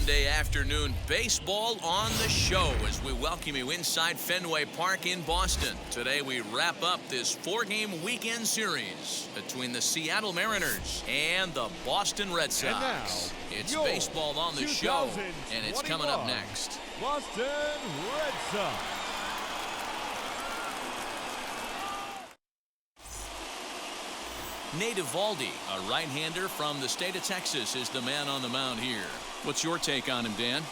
Sunday afternoon baseball on the show as we welcome you inside Fenway Park in Boston. Today we wrap up this 4-game weekend series between the Seattle Mariners and the Boston Red Sox. It's baseball on the show, and it's coming up next. Boston Red Sox. Nate Eovaldi, a right-hander from the state of Texas, is the man on the mound here. What's your take on him, Dan?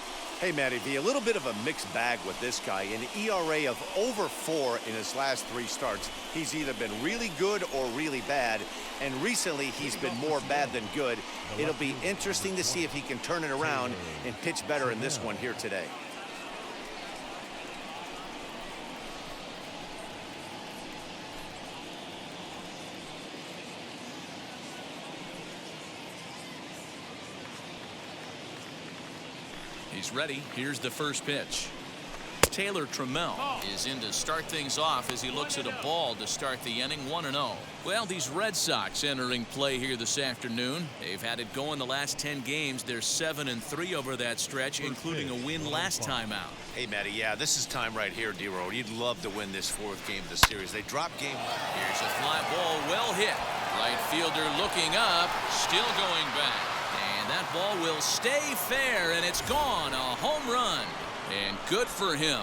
Hey, Matty V, a little bit of a mixed bag with this guy. An ERA of over 4 in his last 3 starts. He's either been really good or really bad, and recently he's been more bad than good. It'll be interesting to see if he can turn it around and pitch better in this one here today. He's ready. Here's the first pitch. Taylor Trammell is in to start things off as he looks at a ball to start the inning. 1-0. Well, these Red Sox entering play here this afternoon. They've had it going the last 10 games. They're 7-3 over that stretch, including a win last time out. Hey, Matty, yeah, this is time right here, D-Road. You'd love to win this 4th game of the series. They dropped game 1. Here's a fly ball, well hit. Right fielder looking up, still going back. And that ball will stay fair, and it's gone. A home run. And good for him.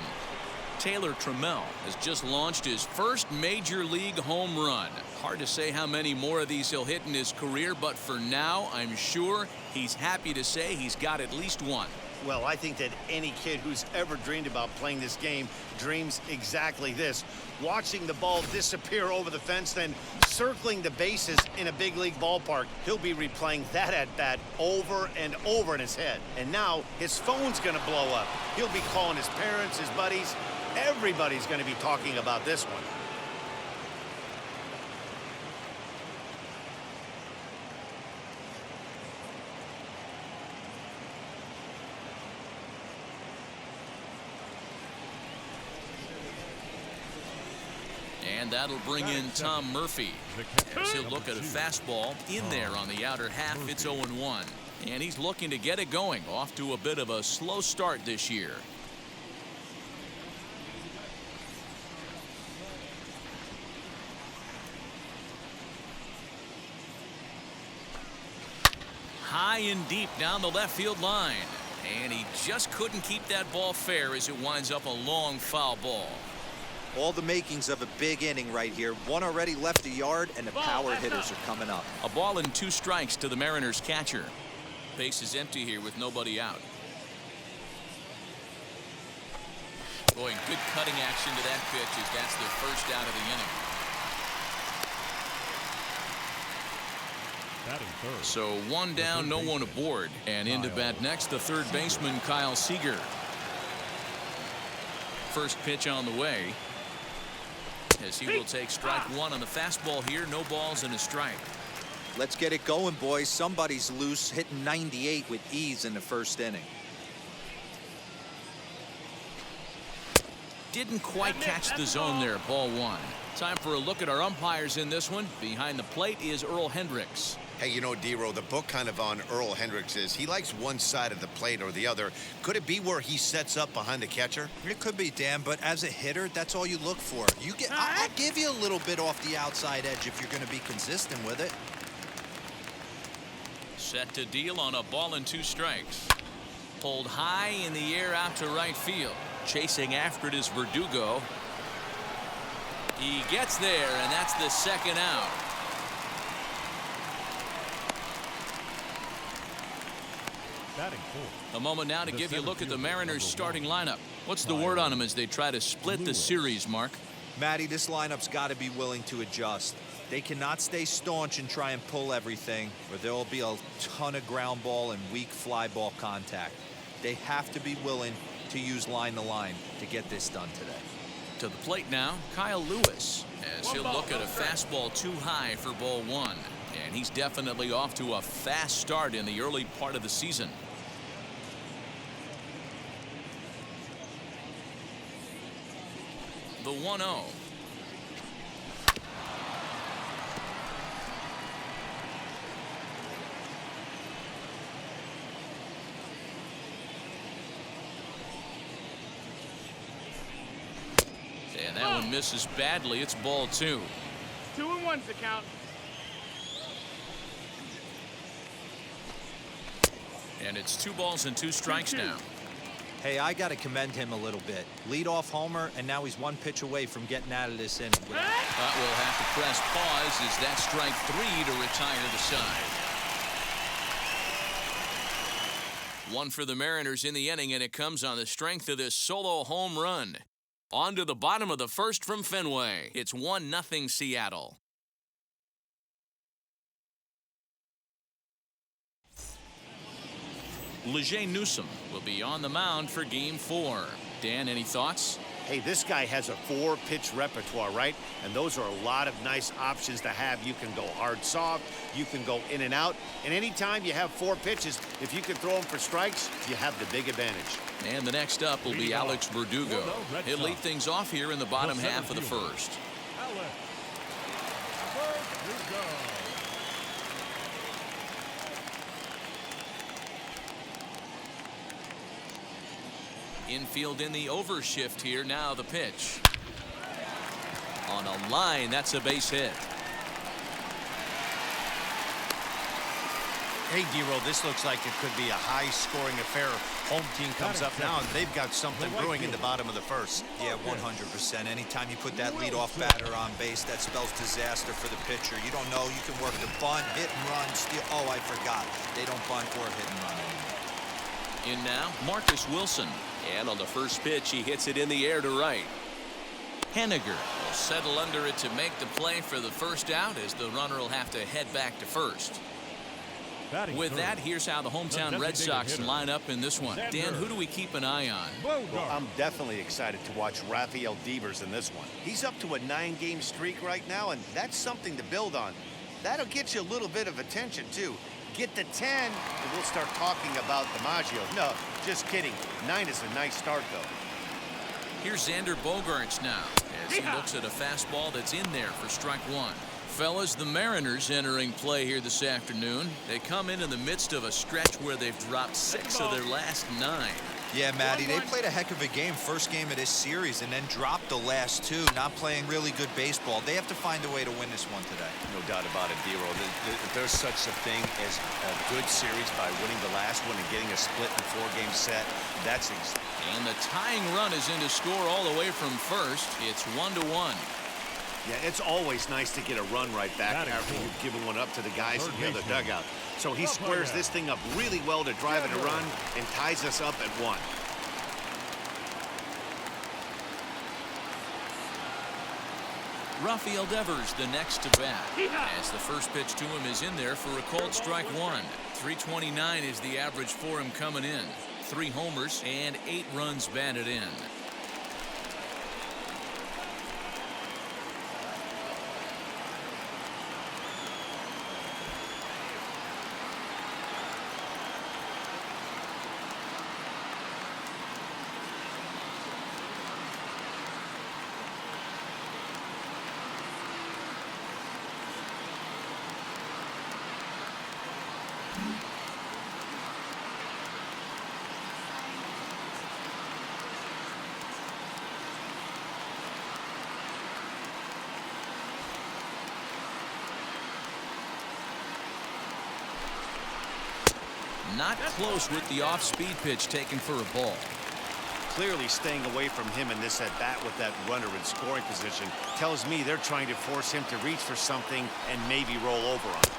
Taylor Trammell has just launched his first major league home run. Hard to say how many more of these he'll hit in his career, but for now, I'm sure he's happy to say he's got at least one. Well, I think that any kid who's ever dreamed about playing this game dreams exactly this. Watching the ball disappear over the fence, then circling the bases in a big league ballpark. He'll be replaying that at bat over and over in his head. And now his phone's going to blow up. He'll be calling his parents, his buddies. Everybody's going to be talking about this one. And that'll bring in Tom Murphy as he'll look at a fastball in there on the outer half. It's 0-1. And he's looking to get it going. Off to a bit of a slow start this year. High and deep down the left field line. And he just couldn't keep that ball fair as it winds up a long foul ball. All the makings of a big inning right here. One already left the yard, and the power hitters are coming up. A ball and 2 strikes to the Mariners catcher. Base is empty here with nobody out. Boy, good cutting action to that pitch as that's their first out of the inning. So 1 down, no one aboard. And into bat next, the third baseman, Kyle Seager. First pitch on the way. As he will take strike 1 on the fastball here. No balls and a strike. Let's get it going, boys. Somebody's loose, hitting 98 with ease in the first inning. Didn't quite catch the zone there. Ball 1. Time for a look at our umpires in this one. Behind the plate is Earl Hendricks. Hey, you know, D-Row, the book kind of on Earl Hendricks is he likes one side of the plate or the other. Could it be where he sets up behind the catcher? It could be, Dan, but as a hitter, that's all you look for. I'll give you a little bit off the outside edge if you're going to be consistent with it. Set to deal on a ball and 2 strikes. Pulled high in the air out to right field. Chasing after it is Verdugo. He gets there, and that's the second out. A moment now to give you a look at the Mariners starting lineup. What's the word on them as they try to split the series, Mark? Matty, this lineup's got to be willing to adjust. They cannot stay staunch and try and pull everything, or there will be a ton of ground ball and weak fly ball contact. They have to be willing to use line to line to get this done today. To the plate now, Kyle Lewis, as he'll look at a fastball too high for ball 1. And he's definitely off to a fast start in the early part of the season. The 1-0. That one misses badly. It's ball 2. 2-1's the count. And it's 2 balls and 2 strikes now. Hey, I got to commend him a little bit. Lead-off homer, and now he's 1 pitch away from getting out of this inning. But we'll have to press pause as that strike 3 to retire the side. 1 for the Mariners in the inning, and it comes on the strength of this solo home run. On to the bottom of the first from Fenway. It's 1-0 Seattle. Leger Newsom will be on the mound for Game 4. Dan, any thoughts? Hey, this guy has a 4-pitch repertoire, right? And those are a lot of nice options to have. You can go hard, soft. You can go in and out. And anytime you have 4 pitches, if you can throw them for strikes, you have the big advantage. And the next up will be Alex Verdugo. He'll lead things off here in the bottom half of the first. Alex Verdugo. Infield in the overshift here. Now the pitch. On a line, that's a base hit. Hey, D-Roll, this looks like it could be a high-scoring affair. Home team comes up now, and they've got something brewing in the bottom of the first. Yeah, 100%. Anytime you put that leadoff batter on base, that spells disaster for the pitcher. You don't know. You can work the bunt, hit and run, steal. Oh, I forgot. They don't bunt or hit and run anymore. In now, Marcus Wilson. And on the first pitch, he hits it in the air to right. Henniger will settle under it to make the play for the first out, as the runner will have to head back to first. With that, here's how the hometown Red Sox line up in this one. Dan, who do we keep an eye on? Well, I'm definitely excited to watch Rafael Devers in this one. He's up to a 9-game streak right now, and that's something to build on. That'll get you a little bit of attention, too. Get to 10, and we'll start talking about DiMaggio. No, just kidding. 9 is a nice start, though. Here's Xander Bogaerts now, as he looks at a fastball that's in there for strike 1. Fellas, the Mariners entering play here this afternoon. They come in the midst of a stretch where they've dropped 6 of their last 9. Yeah, Matty, they played a heck of a game, first game of this series, and then dropped the last 2, not playing really good baseball. They have to find a way to win this one today. No doubt about it, D-Roll. If there's such a thing as a good series by winning the last one and getting a split in 4-game set, that's and the tying run is in to score all the way from first. It's 1-1. Yeah, it's always nice to get a run right back after you've given one up to the guys in the other dugout. So he squares this thing up really well to drive in a run and ties us up at 1. Rafael Devers the next to bat, as the first pitch to him is in there for a called strike 1. 329 is the average for him coming in. 3 homers and 8 runs batted in. Not close with the off-speed pitch taken for a ball. Clearly staying away from him in this at-bat with that runner in scoring position tells me they're trying to force him to reach for something and maybe roll over on it.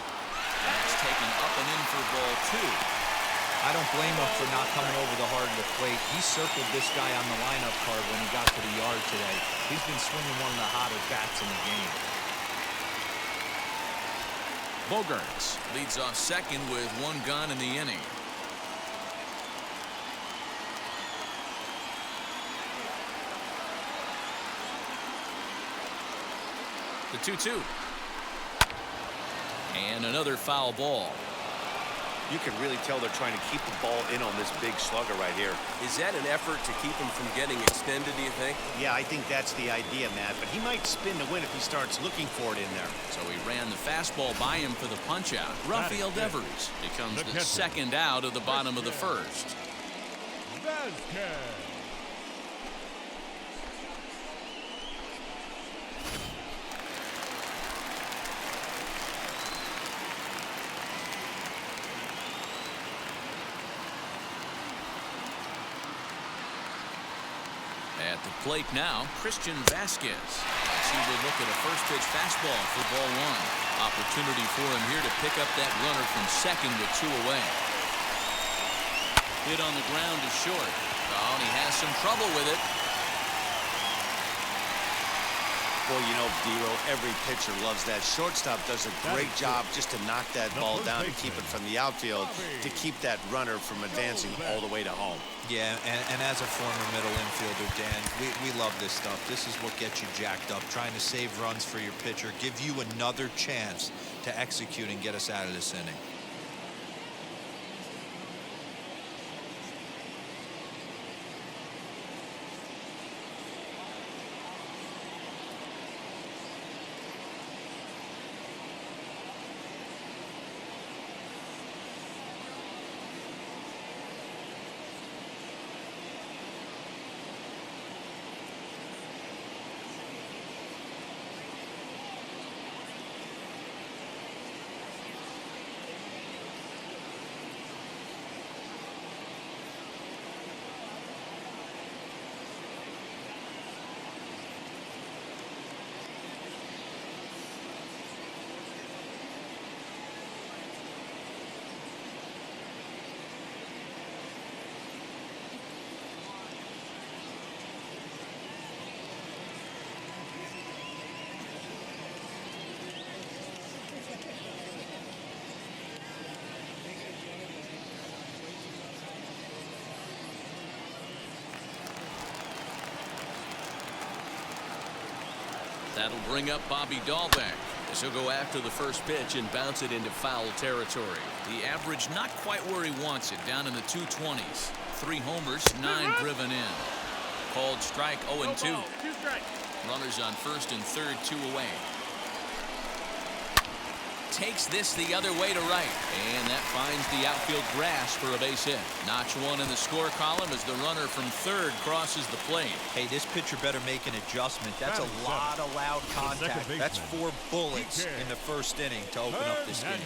That's taken up and in for ball 2. I don't blame him for not coming over the heart of the plate. He circled this guy on the lineup card when he got to the yard today. He's been swinging one of the hotter bats in the game. Bogaerts leads off second with 1 gone in the inning. The 2-2. And another foul ball. You can really tell they're trying to keep the ball in on this big slugger right here. Is that an effort to keep him from getting extended, do you think? Yeah, I think that's the idea, Matt, but he might spin to win if he starts looking for it in there. So he ran the fastball by him for the punch-out. Rafael Devers becomes the second out of the bottom of the first. At the plate now, Christian Vasquez. As he will look at a first pitch fastball for ball one. Opportunity for him here to pick up that runner from second with 2 away. Hit on the ground to short. Oh, and he has some trouble with it. Boy, you know, Dero, every pitcher loves that. Shortstop does a great job just to knock that ball down and keep it from the outfield to keep that runner from advancing all the way to home. Yeah, and as a former middle infielder, Dan, we love this stuff. This is what gets you jacked up, trying to save runs for your pitcher, give you another chance to execute and get us out of this inning. That'll bring up Bobby Dahlbeck as he'll go after the first pitch and bounce it into foul territory. The average not quite where he wants it, down in the 220s. 3 homers, 9 driven in. Called strike 0-2. 2 strikes. Runners on first and third, 2 away. Takes this the other way to right, and that finds the outfield grass for a base hit. Notch 1 in the score column as the runner from third crosses the plate. Hey, this pitcher better make an adjustment. That's a lot of loud contact. That's 4 bullets in the first inning to open up this game.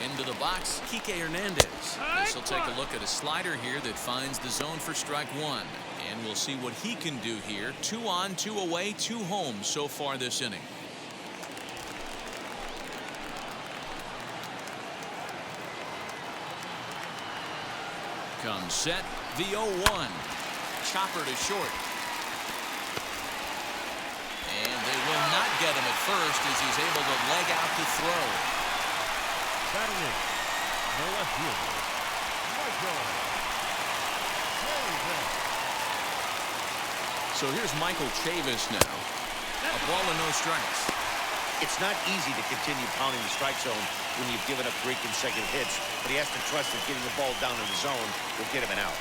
Into the box, Kike Hernandez. This will take a look at a slider here that finds the zone for strike 1. And we'll see what he can do here. 2 on, 2 away, 2 home so far this inning. Comes set, the 0-1. Chopper to short. And they will not get him at first as he's able to leg out to throw. Batting in, the left fielder, Michael Chavis. So here's Michael Chavis now. A ball and no strikes. It's not easy to continue pounding the strike zone when you've given up 3 consecutive hits, but he has to trust that getting the ball down in the zone will get him an out.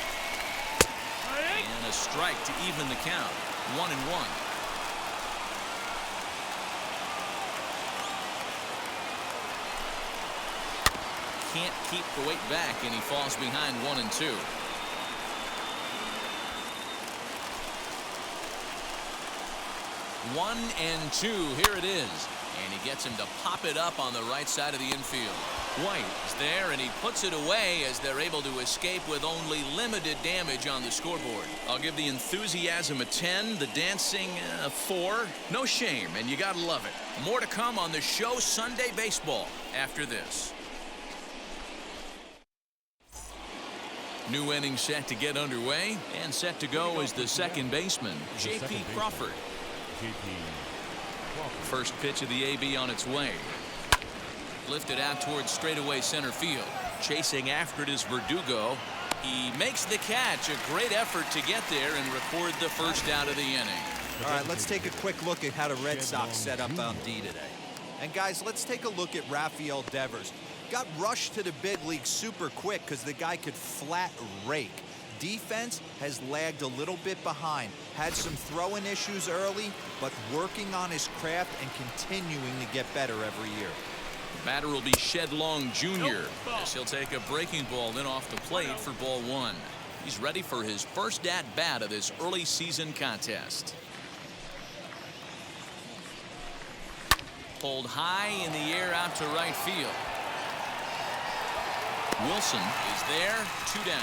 And a strike to even the count. 1-1. Can't keep the weight back, and he falls behind 1-2. 1-2. Here it is. And he gets him to pop it up on the right side of the infield. White is there, and he puts it away as they're able to escape with only limited damage on the scoreboard. I'll give the enthusiasm a 10, the dancing a 4. No shame, and you gotta love it. More to come on the show Sunday Baseball after this. New inning set to get underway, and set to go is the second baseman, J.P. Crawford. First pitch of the AB on its way. Lifted out towards straightaway center field. Chasing after it is Verdugo. He makes the catch. A great effort to get there and record the first out of the inning. All right, let's take a quick look at how the Red Sox set up on D today. And guys, let's take a look at Rafael Devers. Got rushed to the big league super quick because the guy could flat rake. Defense has lagged a little bit behind. Had some throwing issues early, but working on his craft and continuing to get better every year. Batter will be Shed Long Jr. as he'll take a breaking ball in off the plate for ball 1. He's ready for his first at-bat of this early season contest. pulled high in the air out to right field. Wilson is there, 2 down.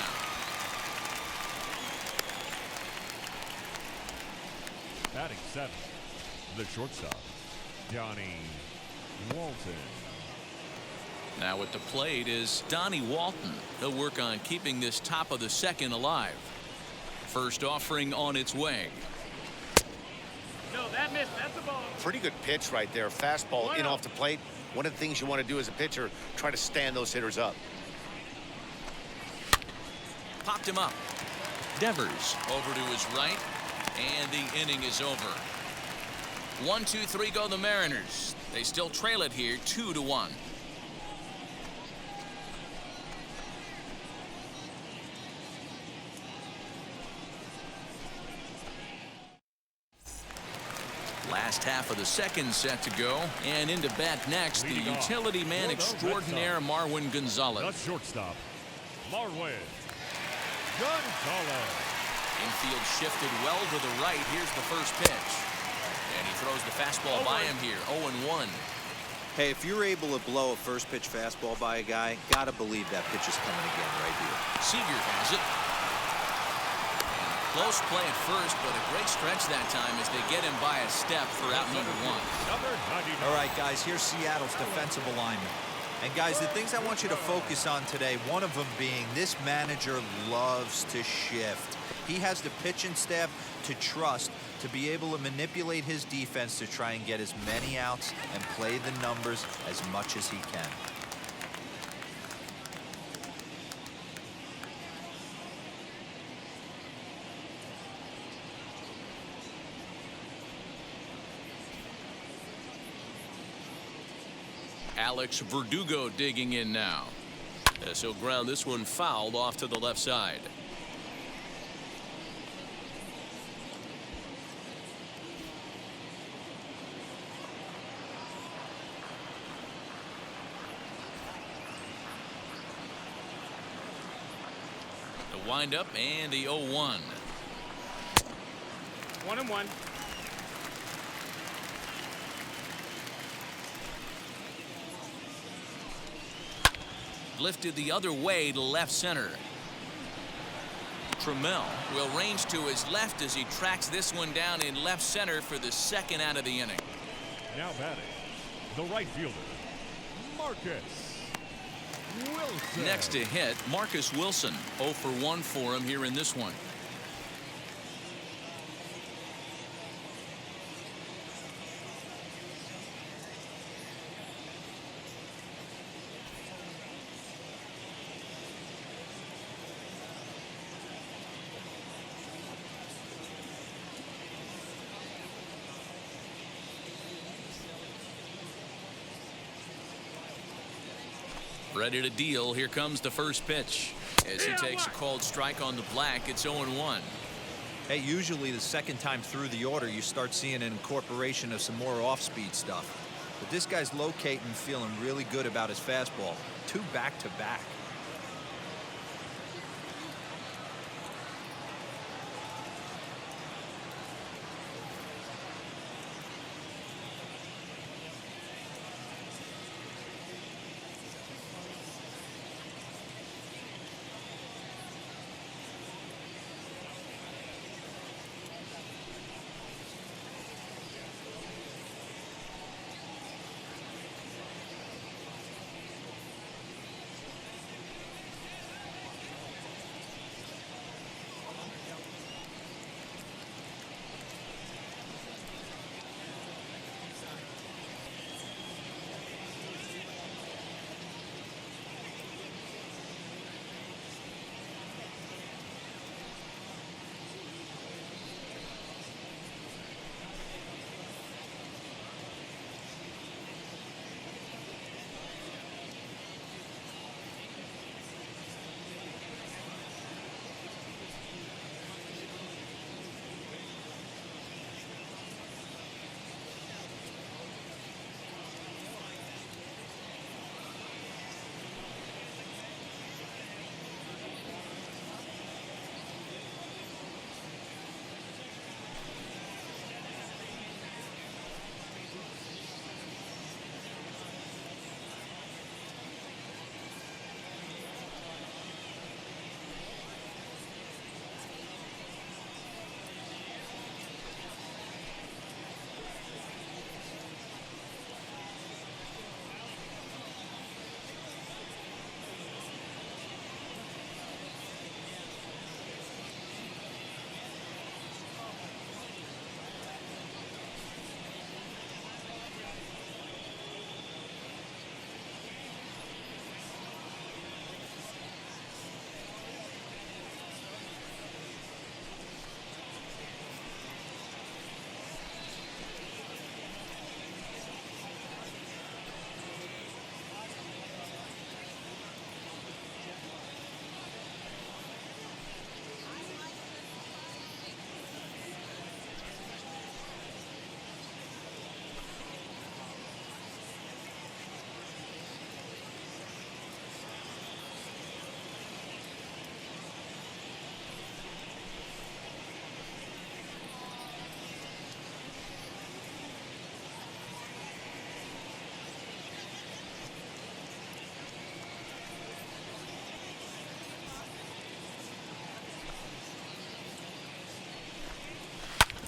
Batting 7th, the shortstop, Donnie Walton. Now at the plate is Donnie Walton. He'll work on keeping this top of the second alive. First offering on its way. No, that missed. That's a ball. Pretty good pitch right there. Fastball in off the plate. One of the things you want to do as a pitcher, try to stand those hitters up. Popped him up. Devers over to his right, and the inning is over. 1, 2, 3 go the Mariners. They still trail it here 2-1. Last half of the second set to go, and into bat next, the utility man extraordinaire Marwin Gonzalez. The shortstop, Marwin Gonzalez. Infield shifted well to the right. Here's the first pitch, and he throws the fastball by him here. 0-1. Hey, if you're able to blow a first pitch fastball by a guy, gotta believe that pitch is coming again right here. Seager has it. Close play at first, but a great stretch that time as they get him by a step for out number 1. All right, guys, here's Seattle's defensive alignment. And, guys, the things I want you to focus on today, one of them being this manager loves to shift. He has the pitching staff to trust to be able to manipulate his defense to try and get as many outs and play the numbers as much as he can. Alex Verdugo digging in now, as he'll ground this one fouled off to the left side. The windup and the 0-1. 1-1. Lifted the other way to left center. Trammell will range to his left as he tracks this one down in left center for the second out of the inning. Now batting, the right fielder, Marcus Wilson. Next to hit, Marcus Wilson. 0 for 1 for him here in this one. Ready to deal. Here comes the first pitch. As he takes a called strike on the black, it's 0-1. Hey, usually the second time through the order, you start seeing an incorporation of some more off-speed stuff. But this guy's locating, feeling really good about his fastball. 2 back-to-back.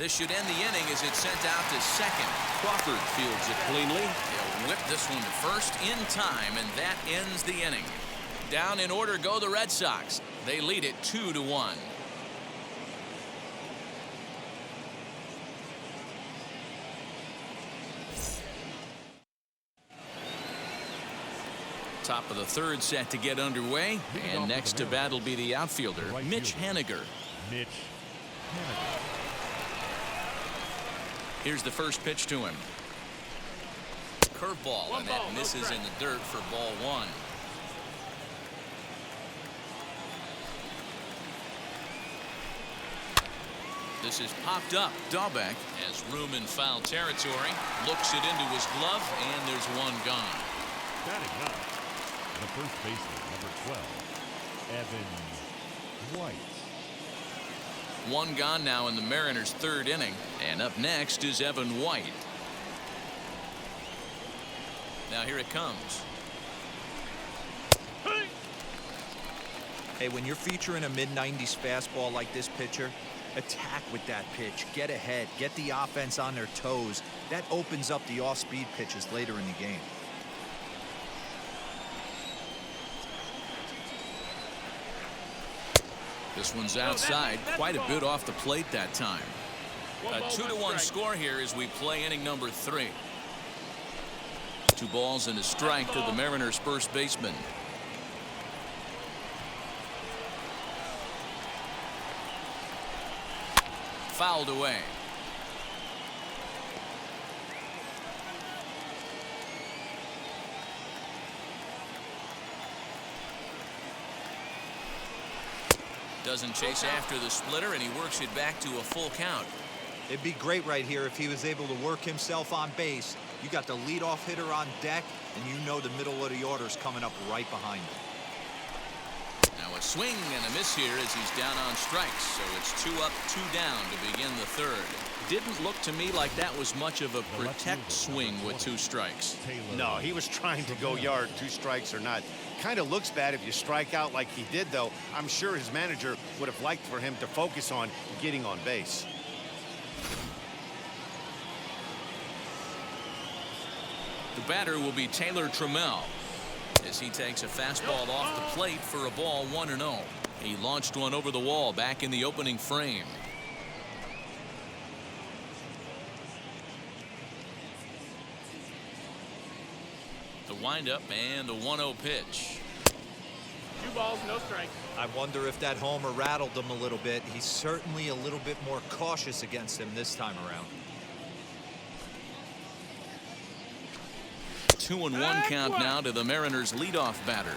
This should end the inning as it's sent out to second. Crawford fields it cleanly. He'll whip this one to first in time, and that ends the inning. Down in order go the Red Sox. They lead it 2-1. Top of the third set to get underway, and next to bat will be the outfielder, Mitch Haniger. Mitch Haniger. Here's the first pitch to him. Curveball, and that misses in the dirt for ball one. This is popped up. Dahlbeck has room in foul territory, looks it into his glove, and there's one gone. Batting ninth, the first baseman, number 12, Evan White. One gone now in the Mariners' third inning, and up next is Evan White. Now here it comes. Hey, when you're featuring a mid-90s fastball like this pitcher, attack with that pitch. Get ahead. Get the offense on their toes. That opens up the off-speed pitches later in the game. This one's outside, quite a bit off the plate that time. A 2-1 score here as we play inning number 3. 2 balls and a strike to the Mariners' first baseman. Fouled away. Doesn't chase after the splitter, and he works it back to a full count. It'd be great right here if he was able to work himself on base. You got the leadoff hitter on deck, and you know the middle of the order is coming up right behind him. Now a swing and a miss here as he's down on strikes, so it's 2 up, 2 down to begin the third. Didn't look to me like that was much of a protect swing with 2 strikes. No, he was trying to go yard, 2 strikes or not. Kind of looks bad if you strike out like he did, though. I'm sure his manager would have liked for him to focus on getting on base. The batter will be Taylor Trammell as he takes a fastball off the plate for a ball 1-0. He launched one over the wall back in the opening frame. The windup and the 1-0 pitch. 2 balls, no strikes. I wonder if that homer rattled him a little bit. He's certainly a little bit more cautious against him this time around. 2-1 count now to the Mariners' leadoff batter.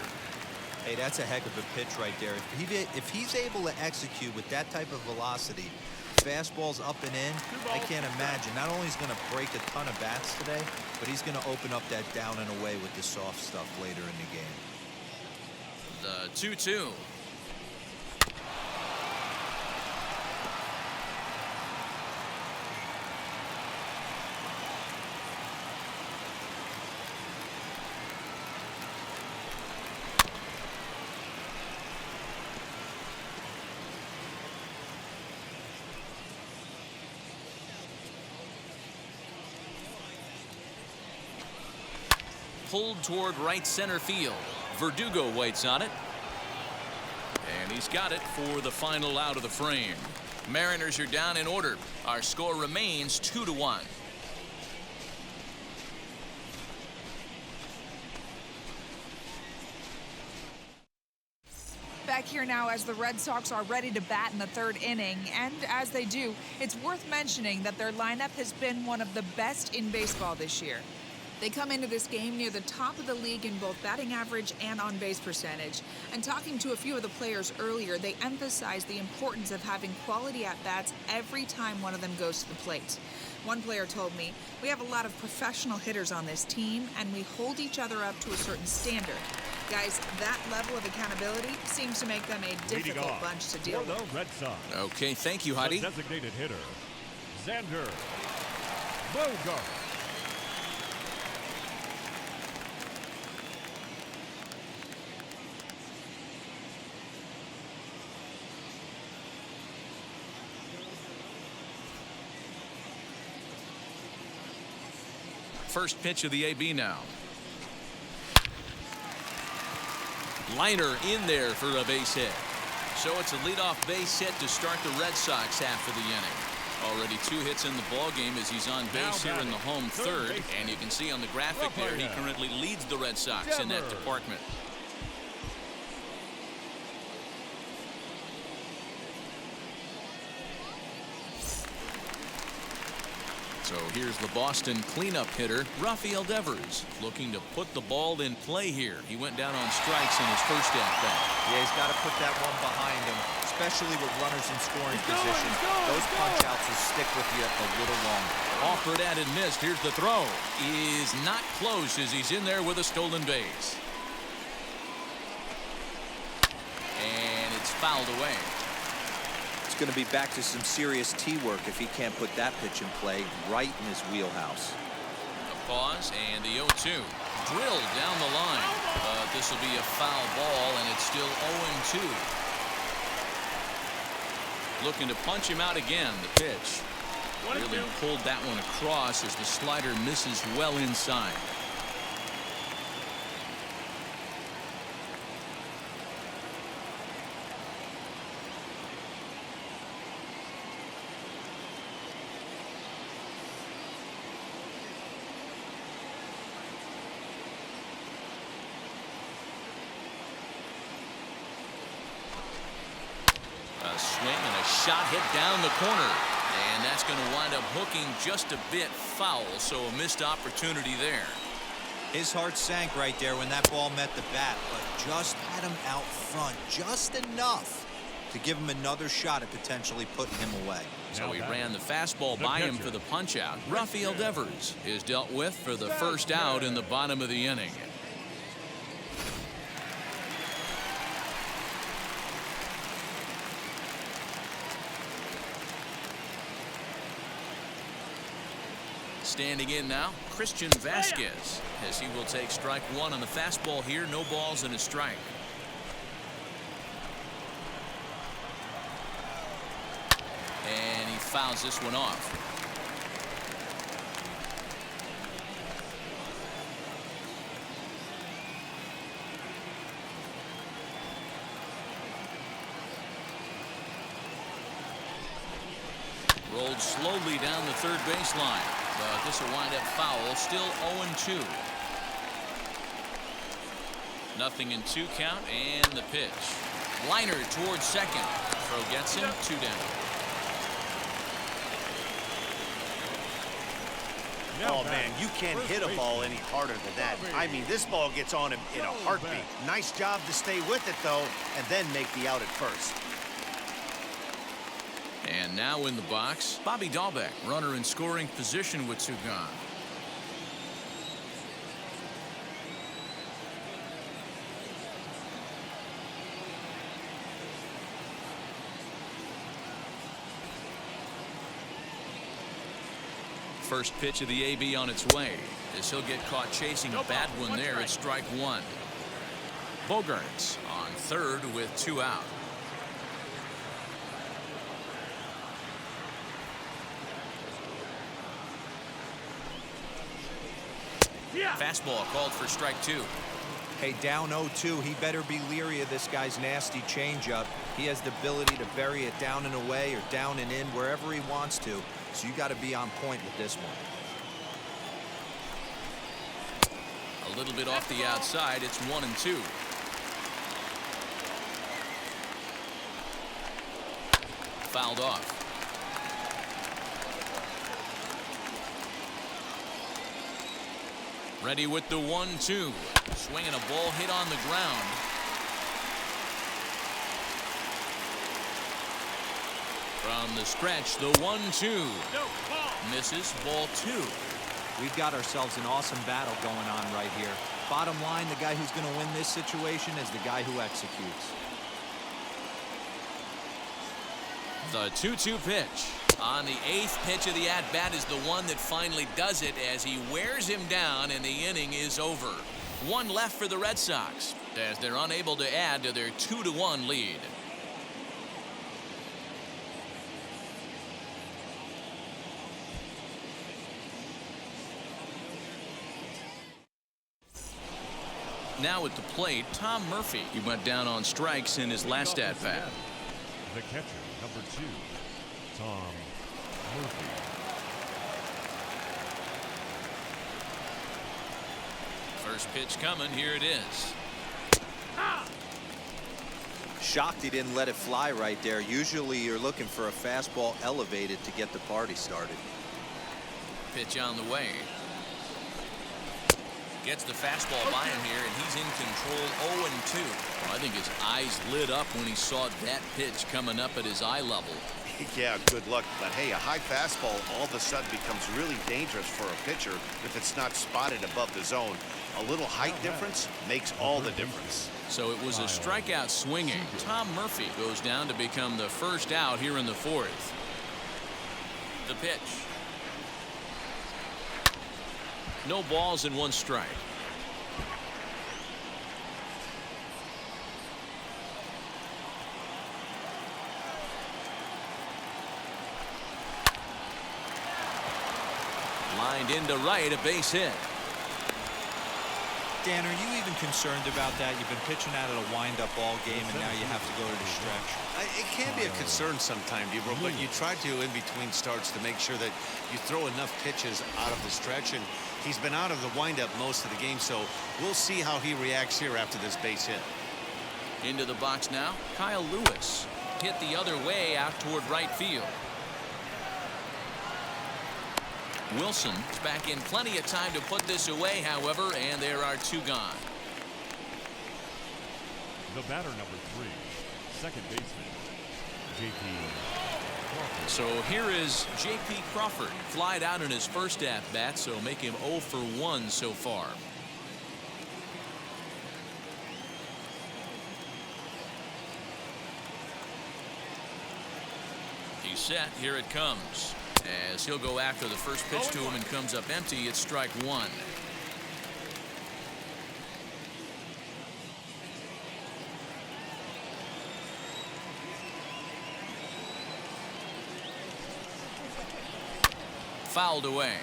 Hey, that's a heck of a pitch right there. If he's able to execute with that type of velocity, fastballs up and in, I can't imagine. Not only is he going to break a ton of bats today, but he's going to open up that down and away with the soft stuff later in the game. The 2-2. Pulled toward right center field. Verdugo waits on it. And he's got it for the final out of the frame. Mariners are down in order. Our score remains 2-1. Back here now as the Red Sox are ready to bat in the third inning, and as they do, it's worth mentioning that their lineup has been one of the best in baseball this year. They come into this game near the top of the league in both batting average and on-base percentage. And talking to a few of the players earlier, they emphasized the importance of having quality at-bats every time one of them goes to the plate. One player told me, "We have a lot of professional hitters on this team, and we hold each other up to a certain standard." Guys, that level of accountability seems to make them a difficult bunch to deal with. The Red Sox. Okay, thank you, Heidi. The designated hitter, Xander Bogart. first pitch of the AB now. Liner in there for a base hit. So it's a leadoff base hit to start the Red Sox half of the inning. Already 2 hits in the ball game as he's on base here in the home third. And you can see on the graphic there, he currently leads the Red Sox in that department. So here's the Boston cleanup hitter, Rafael Devers, looking to put the ball in play here. He went down on strikes in his first at-bat. Yeah, he's got to put that one behind him, especially with runners in scoring position. Those punch-outs will stick with you a little longer. Offered at and missed. Here's the throw. Is not close as he's in there with a stolen base. And it's fouled away. It's going to be back to some serious tee work if he can't put that pitch in play right in his wheelhouse. A pause and the 0-2. Drilled down the line. But this will be a foul ball, and it's still 0-2. Looking to punch him out again. The pitch. Really pulled that one across as the slider misses well inside. A swing and a shot hit down the corner. And that's going to wind up hooking just a bit foul, so a missed opportunity there. His heart sank right there when that ball met the bat, but just had him out front just enough to give him another shot at potentially putting him away. So he ran the fastball by him for the punch out. Rafael Devers is dealt with for the first out in the bottom of the inning. Standing in now, Christian Vasquez, as he will take strike one on the fastball here. No balls and a strike. And he fouls this one off. Rolled slowly down the third baseline. But this will wind up foul. Still 0-2. Nothing in 2 count, and the pitch. Liner towards second. Throw gets him. 2 down. Oh, man, you can't hit a ball any harder than that. I mean, this ball gets on him in a heartbeat. Nice job to stay with it, though, and then make the out at first. And now in the box, Bobby Dahlbeck, runner in scoring position with 2 gone. First pitch of the AB on its way, as he'll get caught chasing a bad one there at strike 1. Bogarts on third with 2 out. Fastball called for strike 2. Hey, down 0-2, he better be leery of this guy's nasty changeup. He has the ability to bury it down and away or down and in wherever he wants to. So you got to be on point with this one. A little bit off the outside. It's 1-2. Fouled off. Ready with the 1-2. Swinging a ball hit on the ground. From the stretch, the 1-2. Misses, ball 2. We've got ourselves an awesome battle going on right here. Bottom line, the guy who's going to win this situation is the guy who executes. The 2-2 pitch. On the 8th pitch of the at-bat is the one that finally does it as he wears him down and the inning is over. 1 left for the Red Sox as they're unable to add to their 2-1 lead. Now at the plate, Tom Murphy. He went down on strikes in his last at bat. The catcher, number 2, Tom Murphy. First pitch coming. Here it is. Shocked he didn't let it fly right there. Usually you're looking for a fastball elevated to get the party started. Pitch on the way. Gets the fastball by him here, and he's in control. 0-2. Well, I think his eyes lit up when he saw that pitch coming up at his eye level. Yeah, good luck. But hey, a high fastball all of a sudden becomes really dangerous for a pitcher if it's not spotted above the zone. A little height difference makes all the difference. So it was a strikeout swinging. Tom Murphy goes down to become the first out here in the 4th. The pitch. No balls and 1 strike. Lined into right, a base hit. Dan, are you even concerned about that? You've been pitching out of a wind-up ball game, and now you have to go to the stretch. It can be a concern sometimes, Debro, but you try to in between starts to make sure that you throw enough pitches out of the stretch, and he's been out of the windup most of the game, so we'll see how he reacts here after this base hit. Into the box now, Kyle Lewis. Hit the other way out toward right field. Wilson is back in plenty of time to put this away, however, and there are 2 gone. The batter, number 3, second baseman, J.P. Crawford. So here is J.P. Crawford. Flied out in his first at-bat, so make him 0 for 1 so far. He's set. Here it comes. As he'll go after the first pitch to him and comes up empty, it's strike 1. Fouled away.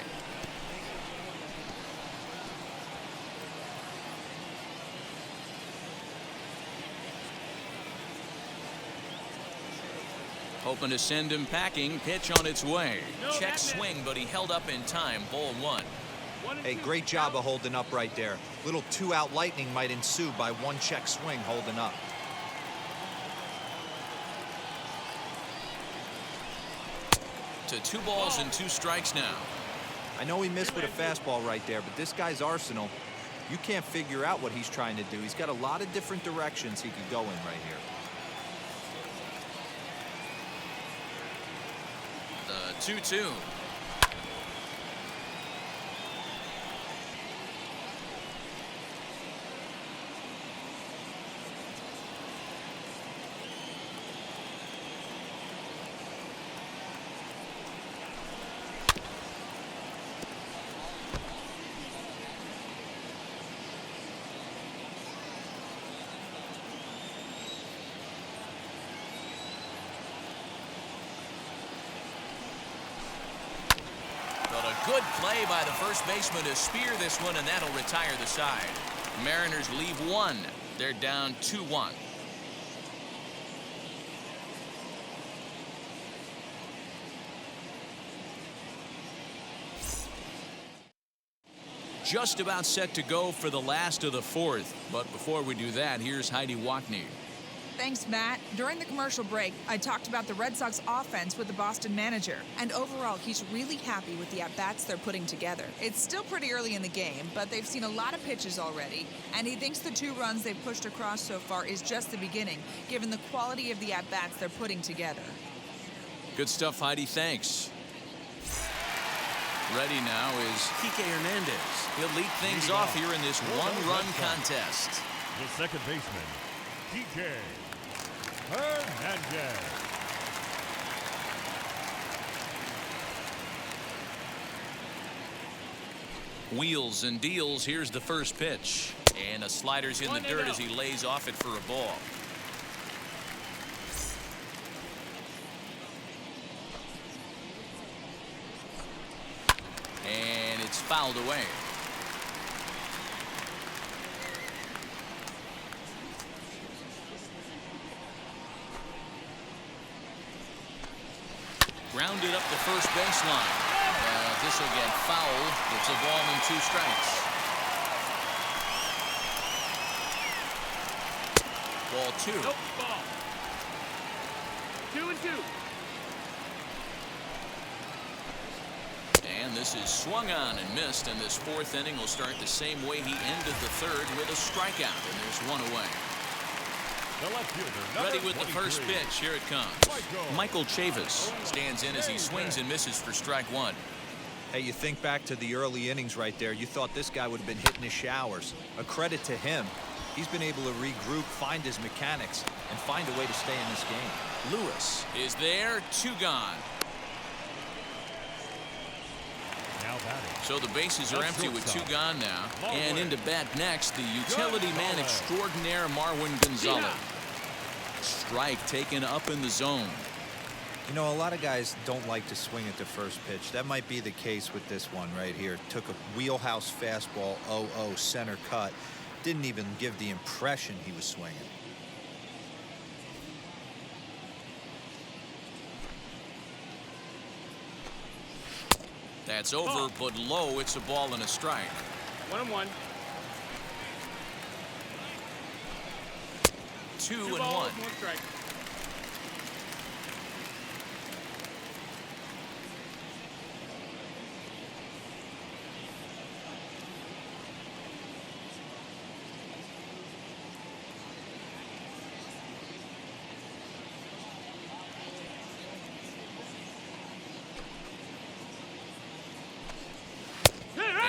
Hoping to send him packing. Pitch on its way. Check swing, but he held up in time. Ball 1. Hey, great job of holding up right there. Little 2-out lightning might ensue by 1 check swing holding up. To 2 balls and 2 strikes now. I know he missed with a fastball right there, but this guy's arsenal, you can't figure out what he's trying to do. He's got a lot of different directions he could go in right here. The 2-2. Good play by the first baseman to spear this one, and that'll retire the side. Mariners leave 1. They're down 2-1. Just about set to go for the last of the 4th. But before we do that, here's Heidi Wackney. Thanks, Matt. During the commercial break, I talked about the Red Sox offense with the Boston manager. And overall, he's really happy with the at-bats they're putting together. It's still pretty early in the game, but they've seen a lot of pitches already. And he thinks the 2 runs they've pushed across so far is just the beginning, given the quality of the at-bats they're putting together. Good stuff, Heidi. Thanks. Ready now is Kike Hernandez. He'll lead things off here in this 1-run contest. The second baseman, Kike Hernandez. Wheels and deals. Here's the first pitch. And a slider's in the dirt as he lays off it for a ball. And it's fouled away. Grounded up the first baseline. This will get foul. It's a ball and 2 strikes. Ball 2. Nope, ball. 2-2. And this is swung on and missed, and this 4th inning will start the same way he ended the 3rd with a strikeout, and there's 1 away. The left fielder, Ready with the first 23. pitch. Here it comes. Michael Chavis stands in as he swings and misses for strike 1. Hey, you think back to the early innings right there. You thought this guy would have been hitting his showers. A credit to him. He's been able to regroup, find his mechanics, and find a way to stay in this game. Lewis is there. 2 gone. Now batting. So the bases are empty with 2 gone now. And into bat next, the utility man extraordinaire, Marwin Gonzalez. Strike taken up in the zone. You know, a lot of guys don't like to swing at the first pitch. That might be the case with this one right here. Took a wheelhouse fastball, 0-0 center cut. Didn't even give the impression he was swinging. That's over, but low. It's a ball and a strike. 1-1. 2 2 and balls, 1. 1 strike.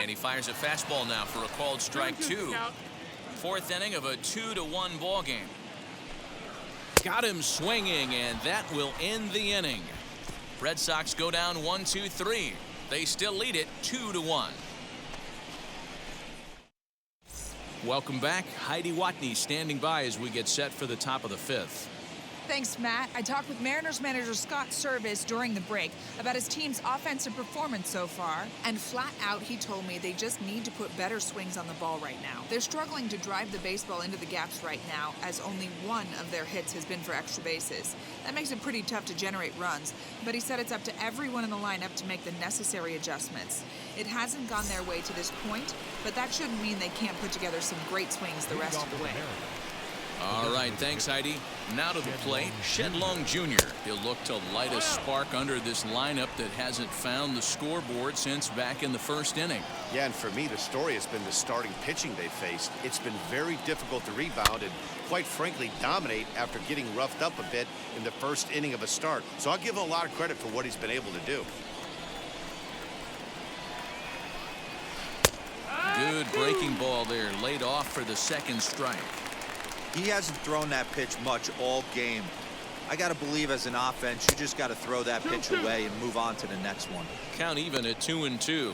And he fires a fastball now for a called strike 2. 4th inning of a 2-1 ball game. Got him swinging, and that will end the inning. Red Sox go down 1-2-3. They still lead it 2-1. Welcome back. Heidi Watney standing by as we get set for the top of the 5th. Thanks, Matt. I talked with Mariners manager Scott Service during the break about his team's offensive performance so far, and flat out he told me they just need to put better swings on the ball right now. They're struggling to drive the baseball into the gaps right now, as only 1 of their hits has been for extra bases. That makes it pretty tough to generate runs, but he said it's up to everyone in the lineup to make the necessary adjustments. It hasn't gone their way to this point, but that shouldn't mean they can't put together some great swings the rest of the way. All right, thanks, Heidi. Now to the plate, Shedlong Jr. He'll look to light a spark under this lineup that hasn't found the scoreboard since back in the 1st inning. Yeah, and for me, the story has been the starting pitching they faced. It's been very difficult to rebound and, quite frankly, dominate after getting roughed up a bit in the 1st inning of a start. So I'll give him a lot of credit for what he's been able to do. Good breaking ball there, laid off for the 2nd strike. He hasn't thrown that pitch much all game. I got to believe as an offense, you just got to throw that pitch away and move on to the next one. Count even at 2-2.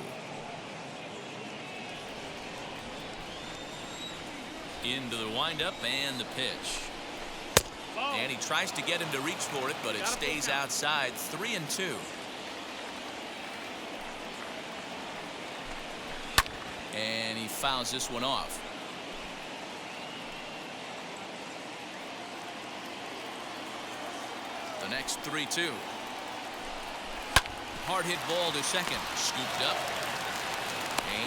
Into the windup and the pitch. And he tries to get him to reach for it, but it stays outside. 3-2. And he fouls this one off. The next 3-2. Hard hit ball to second. Scooped up.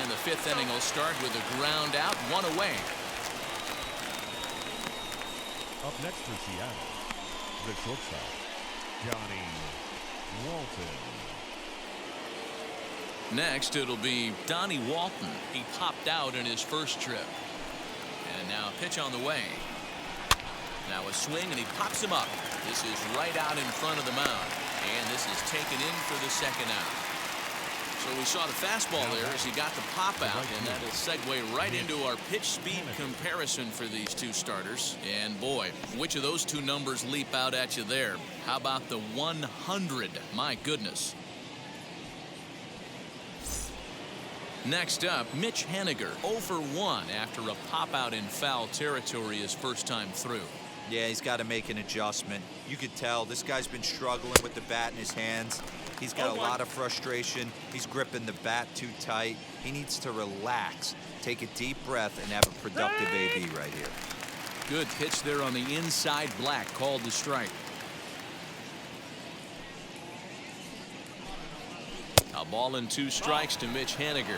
And the 5th inning will start with a ground out, 1 away. Up next for Seattle, the shortstop, Johnny Walton. Next, it'll be Donnie Walton. He popped out in his first trip. And now a pitch on the way. Now a swing, and he pops him up. This is right out in front of the mound. And this is taken in for the 2nd out. So we saw the fastball there as he got the pop out, and that'll segue right into our pitch speed comparison for these 2 starters. And boy, which of those 2 numbers leap out at you there? How about the 100? My goodness. Next up, Mitch Haniger, 0 for 1 after a pop out in foul territory his first time through. Yeah, he's got to make an adjustment. You could tell this guy's been struggling with the bat in his hands. He's got a lot of frustration. He's gripping the bat too tight. He needs to relax, take a deep breath, and have a productive AB right here. Good pitch there on the inside, Black called the strike. Ball and 2 strikes to Mitch Haniger.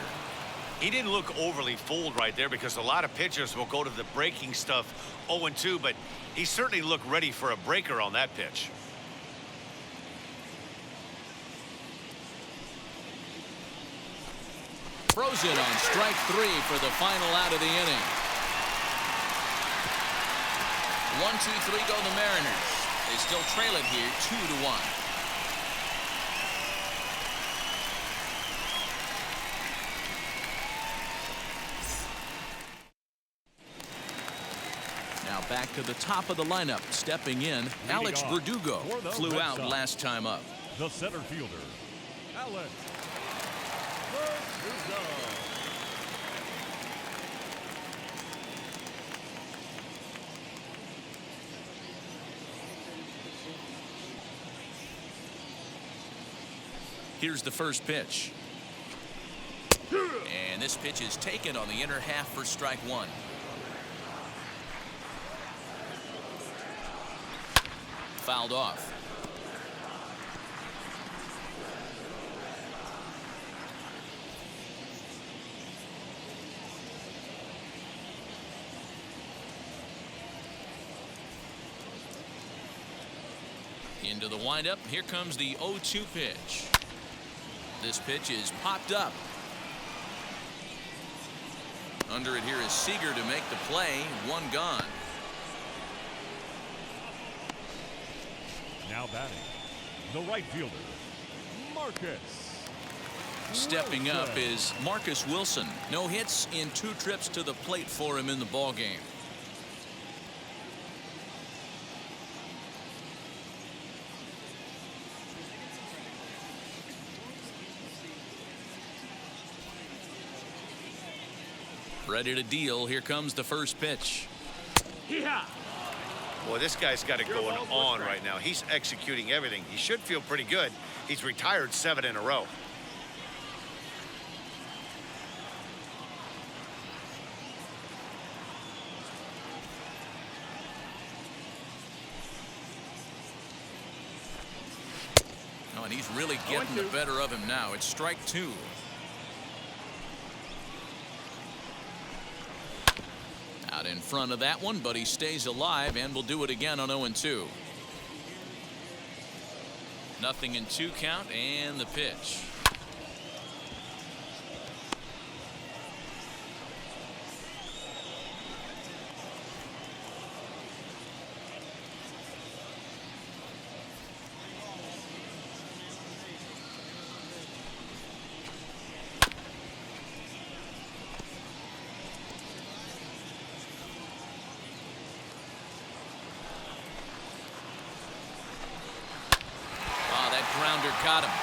He didn't look overly fooled right there because a lot of pitchers will go to the breaking stuff 0-2, but he certainly looked ready for a breaker on that pitch. Throws it on strike 3 for the final out of the inning. 1-2-3 go the Mariners. They still trail it here 2-1. Now back to the top of the lineup. Stepping in, Alex Verdugo flew out last time up. The center fielder, Alex Verdugo. Here's the first pitch. And this pitch is taken on the inner half for strike 1. Fouled off. Into the windup. Here comes the 0-2 pitch. This pitch is popped up. Under it here is Seager to make the play. 1 gone. Now batting, the right fielder, Marcus. Stepping up is Marcus Wilson. No hits in 2 trips to the plate for him in the ballgame. Ready to deal. Here comes the first pitch. Yeah. Boy, this guy's got it going on right now. He's executing everything. He should feel pretty good. He's retired 7 in a row. Oh, and he's really getting the better of him now. It's strike 2. Out in front of that one, but he stays alive and will do it again on 0-2. Nothing in 2 count and the pitch. Grounder got him.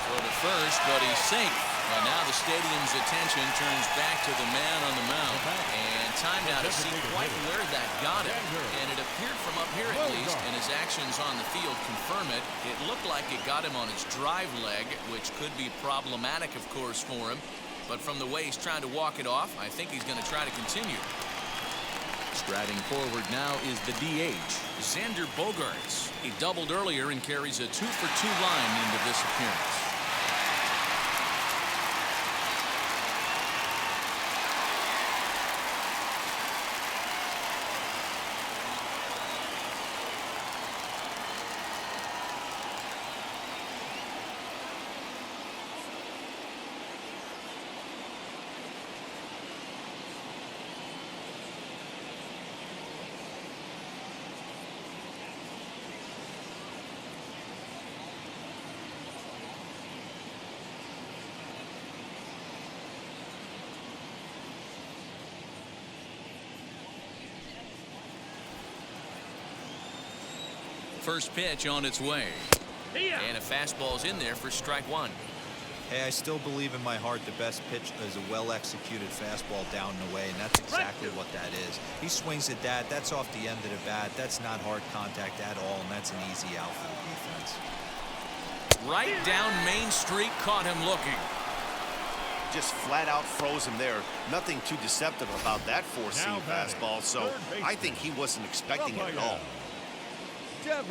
Throw to first, but he's safe. And now the stadium's attention turns back to the man on the mound. And time now to see quite where that got him. And it appeared from up here at least, and his actions on the field confirm it. It looked like it got him on his drive leg, which could be problematic, of course, for him. But from the way he's trying to walk it off, I think he's going to try to continue. Striding forward now is the DH, Xander Bogaerts. He doubled earlier and carries a 2-for-2 line into this appearance. First pitch on its way. And a fastball's in there for strike 1. Hey, I still believe in my heart the best pitch is a well-executed fastball down and away, and that's exactly what that is. He swings at that. That's off the end of the bat. That's not hard contact at all, and that's an easy out for the defense. Right down Main Street, caught him looking. Just flat out froze him there. Nothing too deceptive about that four-seam fastball, so I think he wasn't expecting it at all. Dever.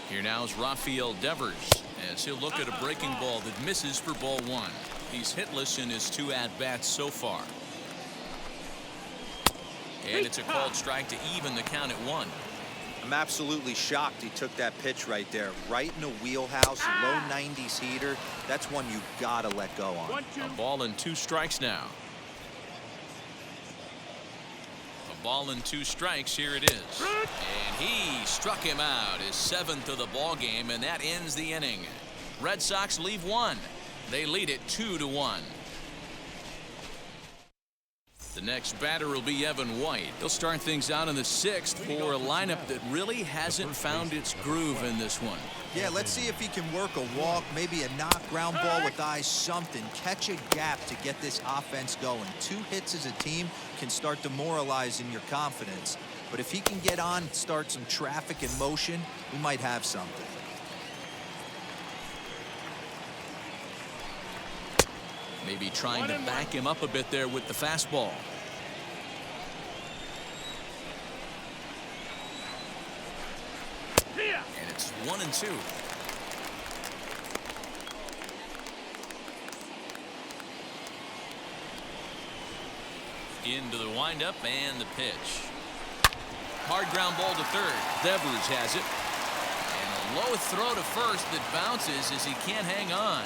Here now is Rafael Devers as he'll look at a breaking ball that misses for ball one. He's hitless in his 2 at-bats so far. And it's a called strike to even the count at 1. I'm absolutely shocked he took that pitch right there. Right in the wheelhouse, low 90s heater. That's one you gotta let go on. A ball and 2 strikes now. A ball and 2 strikes. Here it is. And he struck him out, his 7th of the ball game, and that ends the inning. Red Sox leave 1. They lead it 2-1. The next batter will be Evan White. He'll start things out in the 6th for a lineup that really hasn't found its groove in this one. Yeah, let's see if he can work a walk, maybe a knock, ground ball with eyes, something. Catch a gap to get this offense going. 2 hits as a team can start demoralizing your confidence. But if he can get on, start some traffic in motion, we might have something. Maybe trying to back him up a bit there with the fastball. And it's 1-2. Into the windup and the pitch. Hard ground ball to third. Devers has it. And a low throw to first that bounces as he can't hang on.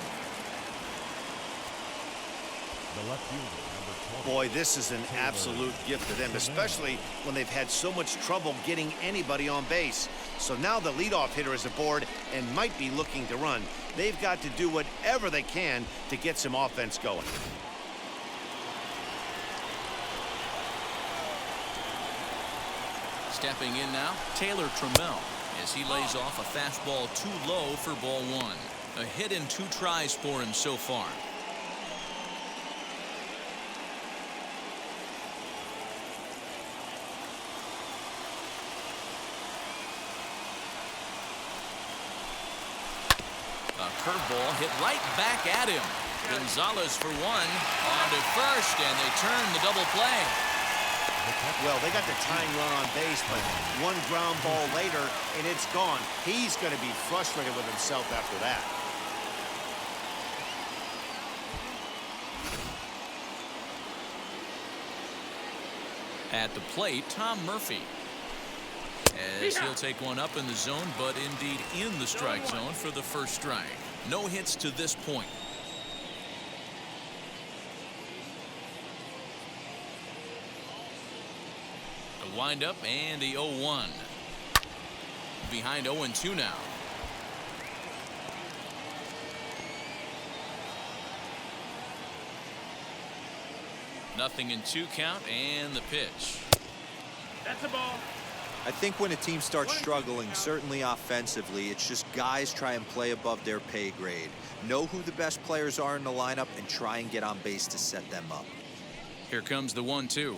The left fielder, number 20. Boy, this is an absolute gift to them, especially when they've had so much trouble getting anybody on base. So now the leadoff hitter is aboard and might be looking to run. They've got to do whatever they can to get some offense going. Stepping in now, Taylor Trammell as he lays off a fastball too low for ball 1. A hit in 2 tries for him so far. A curveball hit right back at him. Gonzalez for 1 on to first, and they turn the double play. Well, they got the tying run on base, but 1 ground ball later, and it's gone. He's going to be frustrated with himself after that. At the plate, Tom Murphy. As he'll take one up in the zone, but indeed in the strike zone for the first strike. No hits to this point. The windup and the 0-1. Behind 0-2 now. Nothing in 2 count and the pitch. That's a ball. I think when a team starts struggling, certainly offensively, it's just guys try and play above their pay grade. Know who the best players are in the lineup and try and get on base to set them up. Here comes the 1-2.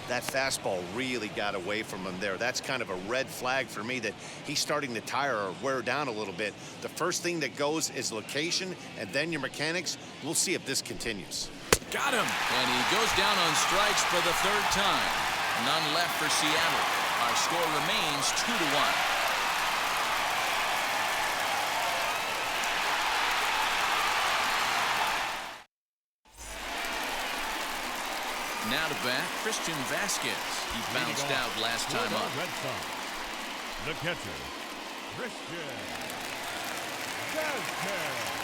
That fastball really got away from him there. That's kind of a red flag for me that he's starting to tire or wear down a little bit. The first thing that goes is location and then your mechanics. We'll see if this continues. Got him. And he goes down on strikes for the 3rd time. None left for Seattle. Our score remains 2-1. Now to bat, Christian Vasquez. He bounced out last time up. Red Sox, the catcher, Christian Vasquez.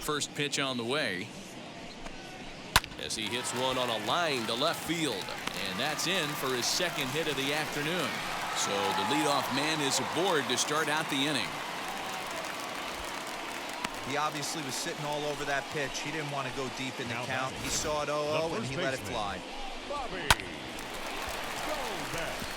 First pitch on the way. As he hits one on a line to left field. And that's in for his second hit of the afternoon. So the leadoff man is aboard to start out the inning. He obviously was sitting all over that pitch. He didn't want to go deep in the Now count. batting, He saw it 0-0 and he let it baseman, fly. Bobby Goldberg.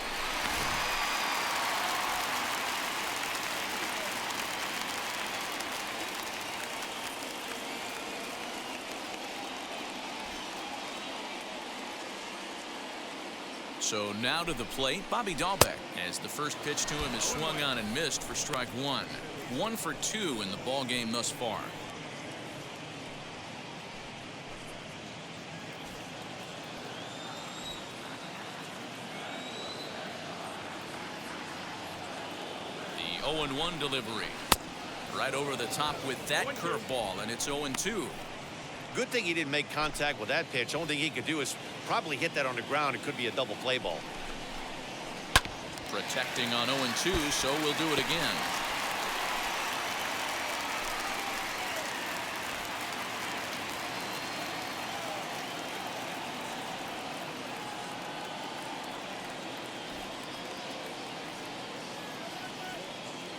So now to the plate, Bobby Dahlbeck, as the first pitch to him is swung on and missed for strike one. 1 for 2 in the ball game thus far. The 0-1 delivery. Right over the top with that curveball, and it's 0-2. Good thing he didn't make contact with that pitch. Only thing he could do is probably hit that on the ground. It could be a double play ball. Protecting on 0-2, so we'll do it again.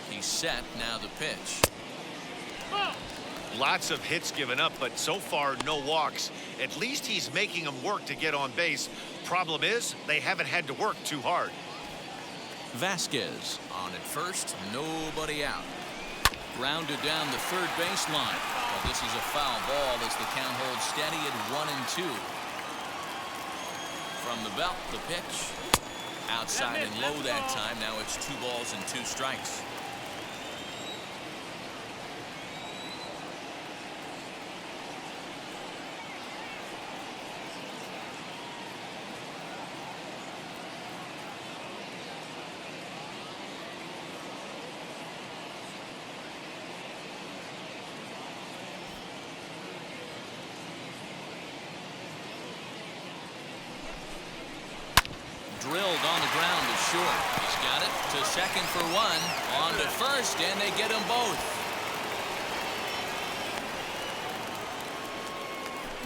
He's set, now the pitch. Lots of hits given up, but so far no walks. At least he's making them work to get on base. Problem is, they haven't had to work too hard. Vasquez on at first, nobody out. Grounded down the third baseline. But this is a foul ball as the count holds steady at 1-2. From the belt, the pitch. Outside and low that time. Now it's 2 balls and 2 strikes. Drilled on the ground to short. He's got it to second for 1. On to first, and they get them both.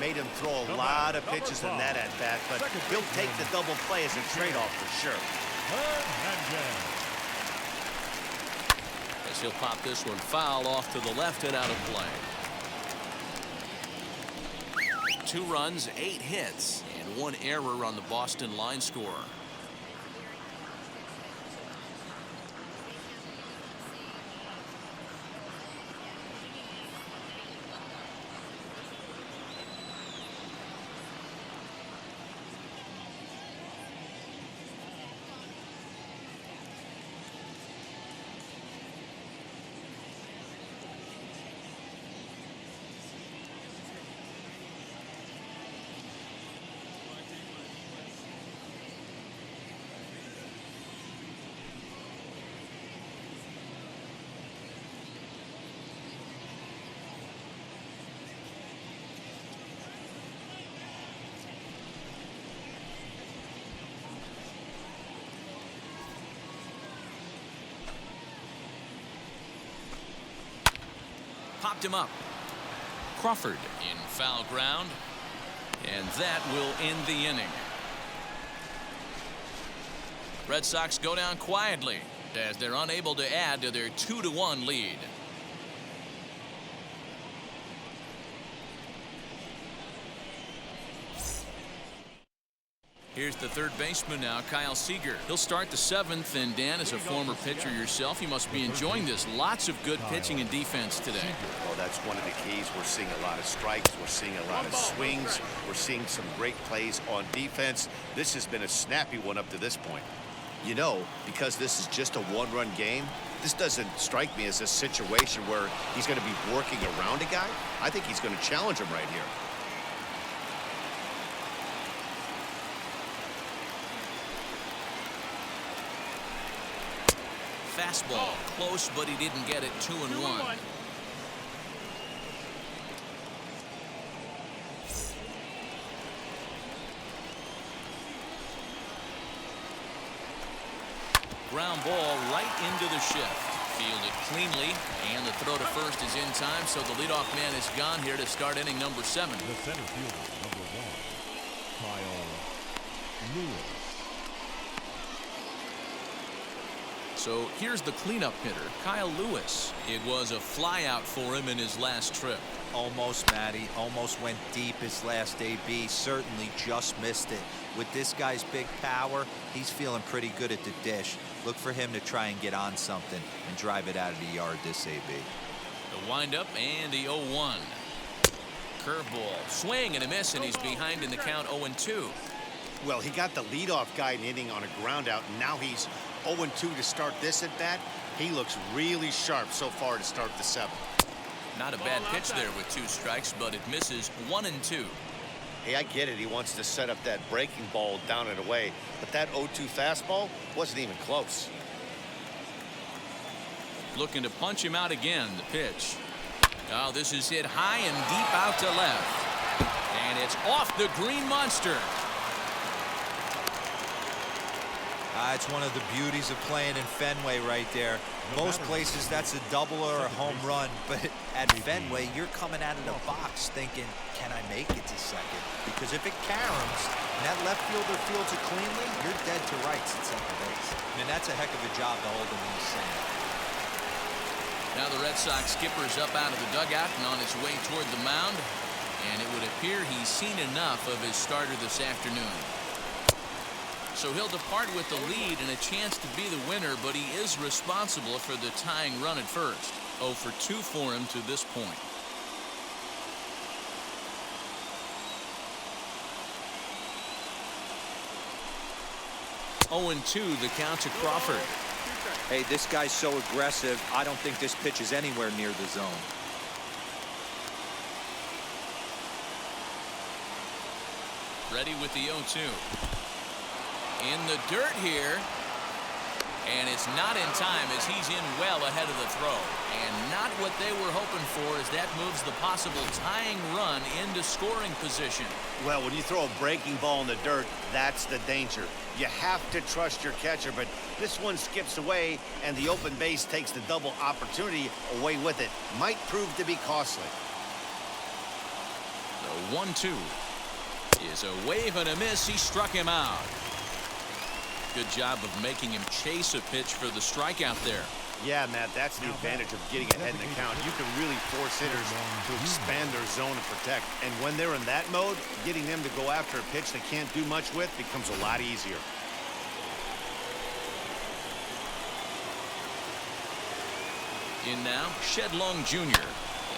Made him throw a lot of pitches in that at bat, but he'll take the double play as a trade-off for sure. As he'll pop this one foul off to the left and out of play. 2 runs, 8 hits, and 1 error on the Boston line score. Popped him up. Crawford in foul ground, and that will end the inning. Red Sox go down quietly as they're unable to add to their 2-1 lead. Here's the third baseman now, Kyle Seager. He'll start the 7th, and Dan, as a former pitcher yourself, you must be enjoying this. Lots of good pitching and defense today. Well, that's one of the keys. We're seeing a lot of strikes. We're seeing a lot of swings. We're seeing some great plays on defense. This has been a snappy one up to this point. You know, because this is just a 1-run game, this doesn't strike me as a situation where he's going to be working around a guy. I think he's going to challenge him right here. Fastball close, but he didn't get it. 2-1. Ground ball right into the shift. Fielded cleanly, and the throw to first is in time, so the leadoff man is gone here to start inning number 7. The center fielder, number 1, Kyle Lewis. So here's the cleanup hitter, Kyle Lewis. It was a flyout for him in his last trip. Almost, Matty. Almost went deep his last AB. Certainly just missed it. With this guy's big power, he's feeling pretty good at the dish. Look for him to try and get on something and drive it out of the yard this AB. The windup and the 0-1. Curveball, swing and a miss, and he's behind in the count 0-2. Well, he got the leadoff guy inning on a ground out, and now he's 0-2 to start this at bat. He looks really sharp so far to start the 7th. Not a bad pitch there with 2 strikes, but it misses 1-2. Hey, I get it. He wants to set up that breaking ball down and away, but that 0-2 fastball wasn't even close. Looking to punch him out again, the pitch. Oh, this is hit high and deep out to left. And it's off the green monster. It's one of the beauties of playing in Fenway right there. Most places that's a double or a home run, but at Fenway you're coming out of the box thinking, can I make it to second? Because if it caroms and that left fielder fields it cleanly, you're dead to rights at second base. I mean, that's a heck of a job to hold him in the sand. Now the Red Sox skipper's up out of the dugout and on his way toward the mound, and it would appear he's seen enough of his starter this afternoon. So he'll depart with the lead and a chance to be the winner, but he is responsible for the tying run at first. 0 for 2 for him to this point. Oh, and 2 the count to Crawford. Hey, this guy's so aggressive, I don't think this pitch is anywhere near the zone. Ready with the 0-2. In the dirt here, and it's not in time as he's in well ahead of the throw, and not what they were hoping for as that moves the possible tying run into scoring position. Well, when you throw a breaking ball in the dirt, that's the danger. You have to trust your catcher, but this one skips away, and the open base takes the double opportunity away with it. Might prove to be costly. The 1-2 is a wave and a miss. He struck him out. Good job of making him chase a pitch for the strikeout there. Yeah, Matt, that's the advantage of getting ahead in the count. You can really force hitters to expand their zone and protect. And when they're in that mode, getting them to go after a pitch they can't do much with becomes a lot easier. In now, Shedlong Jr.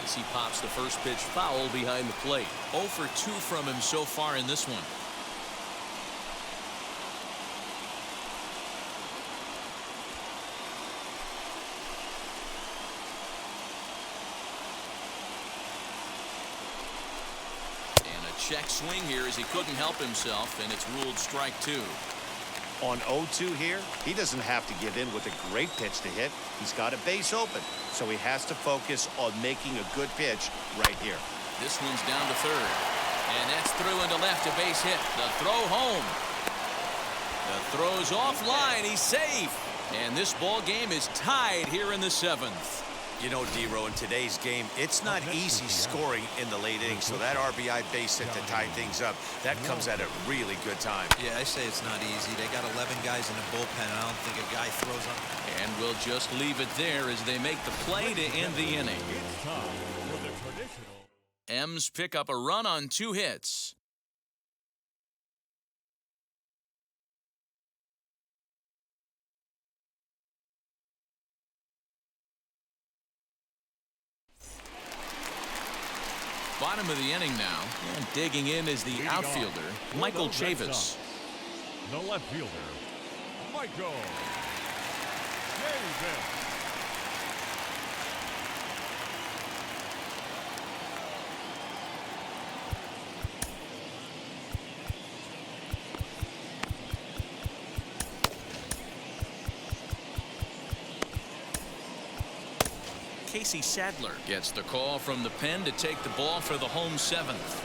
as he pops the first pitch foul behind the plate. 0 for 2 from him so far in this one. Check swing here as he couldn't help himself, and it's ruled strike 2. On 0-2 here, he doesn't have to give in with a great pitch to hit. He's got a base open, so he has to focus on making a good pitch right here. This one's down to third, and that's through into left, a base hit. The throw home. The throw's offline. He's safe, and this ball game is tied here in the 7th. You know, D-Row, in today's game, it's not easy scoring in the late innings, so that RBI base hit to tie things up, that comes at a really good time. Yeah, I say it's not easy. They got 11 guys in the bullpen, and I don't think a guy throws up. And we'll just leave it there as they make the play to end the inning. It's time for the traditional. M's pick up a run on 2 hits. Bottom of the inning now, and digging in is the outfielder, Michael Chavis. The left fielder, Michael Chavis. Casey Sadler gets the call from the pen to take the ball for the home 7th.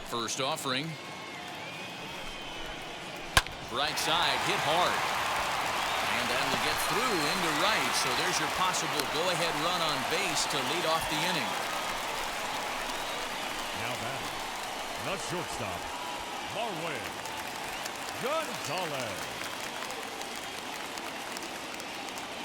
First offering. Right side, hit hard. And that will get through into right, so there's your possible go-ahead run on base to lead off the inning. Now batting, the shortstop, Marwin Gonzalez.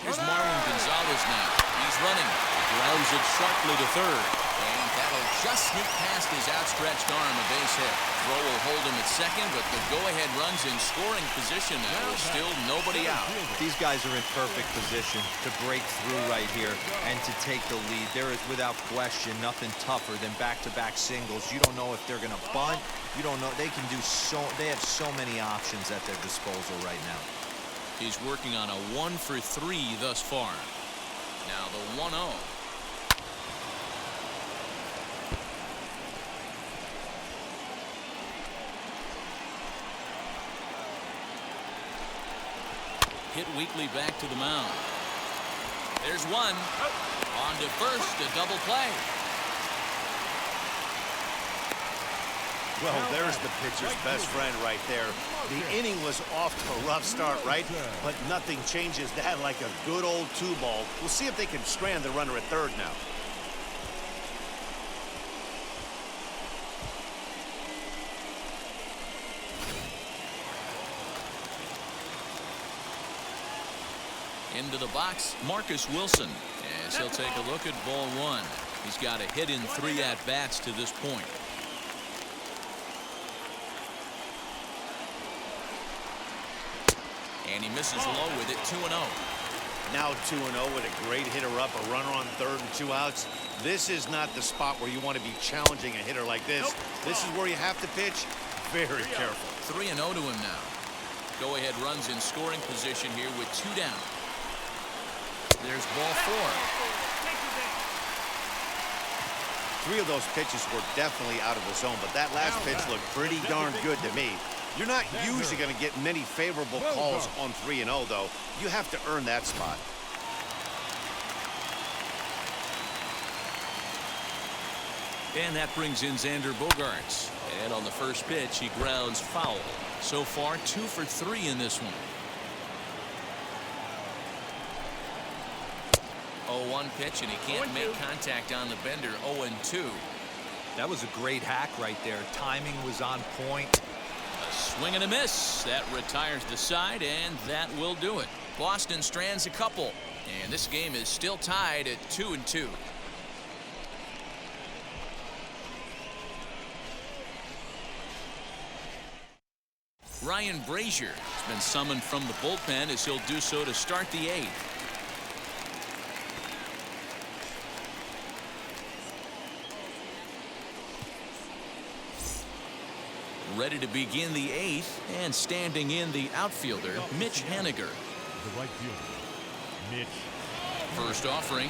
Here's Marwin Gonzalez now. He's running. Grounds it sharply to third. And that'll just sneak past his outstretched arm, a base hit. Throw will hold him at second, but the go-ahead run's in scoring position now. There's still nobody out. These guys are in perfect position to break through right here and to take the lead. There is, without question, nothing tougher than back-to-back singles. You don't know if they're going to bunt. You don't know. They can do so. They have so many options at their disposal right now. He's working on a 1-for-3 thus far. Now the 1-0. Hit weakly back to the mound. There's one. On to first, a double play. Well, there's the pitcher's best friend right there. The inning was off to a rough start, right? But nothing changes that like a good old 2-ball. We'll see if they can strand the runner at third now. Into the box, Marcus Wilson, as he'll take a look at ball one. He's got a hit in 3 at-bats to this point. And he misses low with it, 2-0. Now 2-0 with a great hitter up, a runner on third and 2 outs. This is not the spot where you want to be challenging a hitter like this. This is where you have to pitch very careful. 3-0 to him now. Go-ahead runs in scoring position here with 2 down. There's ball 4. 3 of those pitches were definitely out of the zone, but that last pitch looked pretty darn good to me. You're not usually going to get many favorable calls on 3-0, though. You have to earn that spot. And that brings in Xander Bogaerts. And on the first pitch, he grounds foul. So far, 2 for 3 in this one. 0-1 pitch, and he can't make contact on the bender. 0-2. That was a great hack right there. Timing was on point. A swing and a miss. That retires the side, and that will do it. Boston strands a couple, and this game is still tied at 2-2. Ryan Brazier has been summoned from the bullpen as he'll do so to start the 8th. Ready to begin the 8th, and standing in the outfielder, Mitch Haniger. The right fielder, Mitch. First offering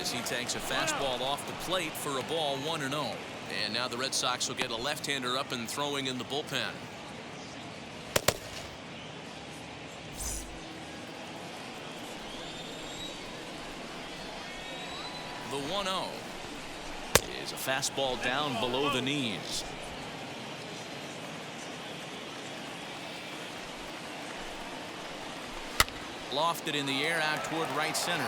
as he takes a fastball off the plate for a ball, 1-0. And now the Red Sox will get a left-hander up and throwing in the bullpen. The 1-0 is a fastball down below the knees. Lofted in the air out toward right center.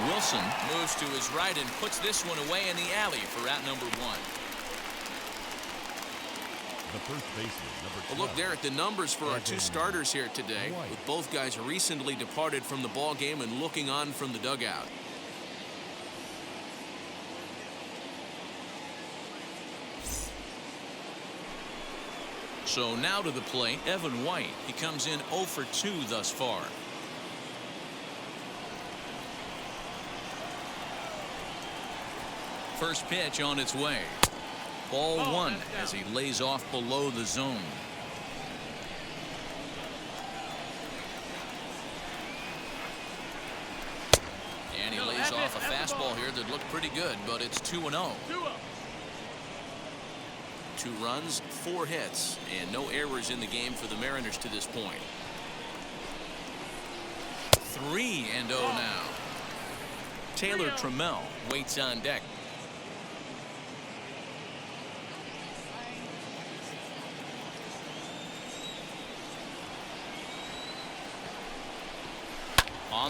Wilson moves to his right and puts this one away in the alley for out number 1. The first baseman, number 12. A look there at the numbers for our 2 starters here today, with both guys recently departed from the ball game and looking on from the dugout. So now to the plate, Evan White. He comes in 0 for 2 thus far. First pitch on its way. Ball 1 as he lays off below the zone. And he lays off a fastball here that looked pretty good, but it's 2-0. 2 runs, 4 hits, and no errors in the game for the Mariners to this point. 3-0 now. Taylor Trammell waits on deck.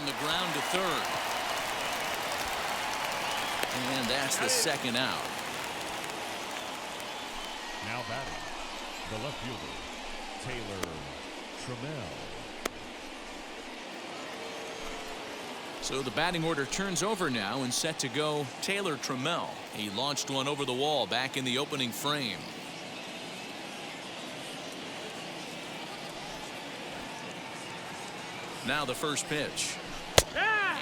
on the ground to third. And that's the second out. Now batting, the left fielder, Taylor Trammell. So the batting order turns over now, and set to go Taylor Trammell. He launched one over the wall back in the opening frame. Now the first pitch.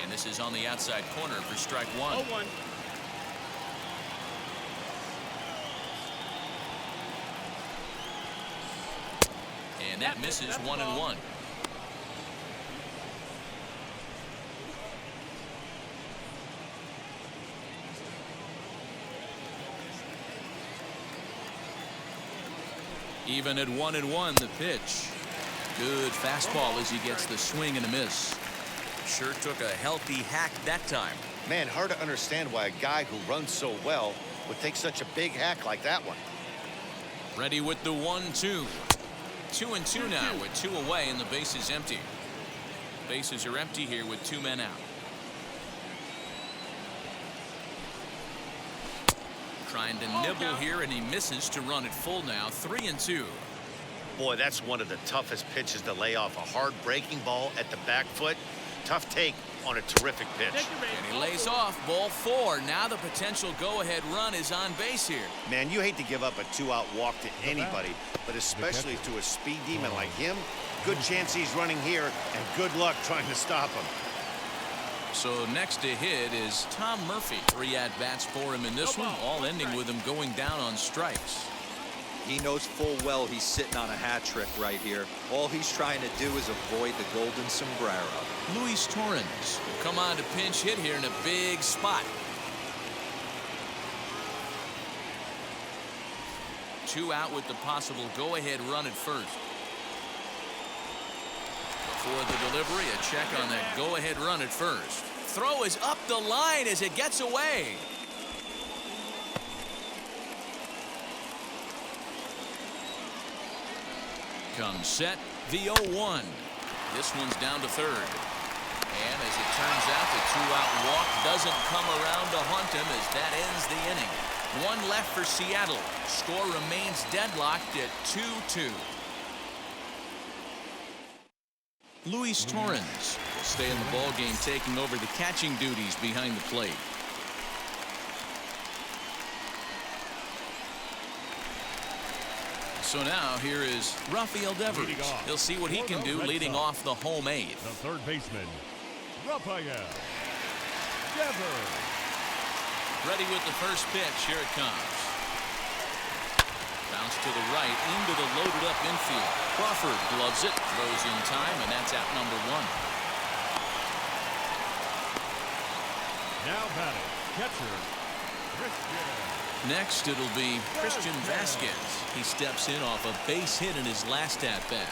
And this is on the outside corner for strike one. 0-1. And that misses 1-1. Even at 1-1, the pitch. Good fastball as he gets the swing and a miss. Sure took a healthy hack that time. Man, hard to understand why a guy who runs so well would take such a big hack like that one. Ready with the 1-2. 2-2 now with 2 away and the base is empty. Bases are empty here with 2 men out. Trying to nibble here, and he misses to run it full now. 3-2. Boy, that's one of the toughest pitches to lay off. A hard breaking ball at the back foot. Tough take on a terrific pitch. And he lays off ball 4. Now the potential go-ahead run is on base here. Man, you hate to give up a 2-out walk to anybody, but especially to a speed demon like him. Good chance he's running here, and good luck trying to stop him. So next to hit is Tom Murphy. 3 at-bats for him in this one, all ending with him going down on strikes. He knows full well he's sitting on a hat trick right here. All he's trying to do is avoid the golden sombrero. Luis Torrens will come on to pinch hit here in a big spot. 2 out with the possible go-ahead run at first. Before the delivery, a check on that go-ahead run at first. Throw is up the line as it gets away. Comes set, the 0-1. This one's down to third. And as it turns out, the 2-out walk doesn't come around to haunt him as that ends the inning. 1 left for Seattle. Score remains deadlocked at 2-2. Luis Torrens will stay in the ballgame, taking over the catching duties behind the plate. So now here is Rafael Devers. He'll see what he can do leading off the home 8th. The third baseman, Rafael Devers. Ready with the first pitch. Here it comes. Bounce to the right into the loaded up infield. Crawford gloves it, throws in time, and that's out number 1. Now batting, catcher, Christian. Next, it'll be Christian Vasquez. He steps in off a base hit in his last at-bat.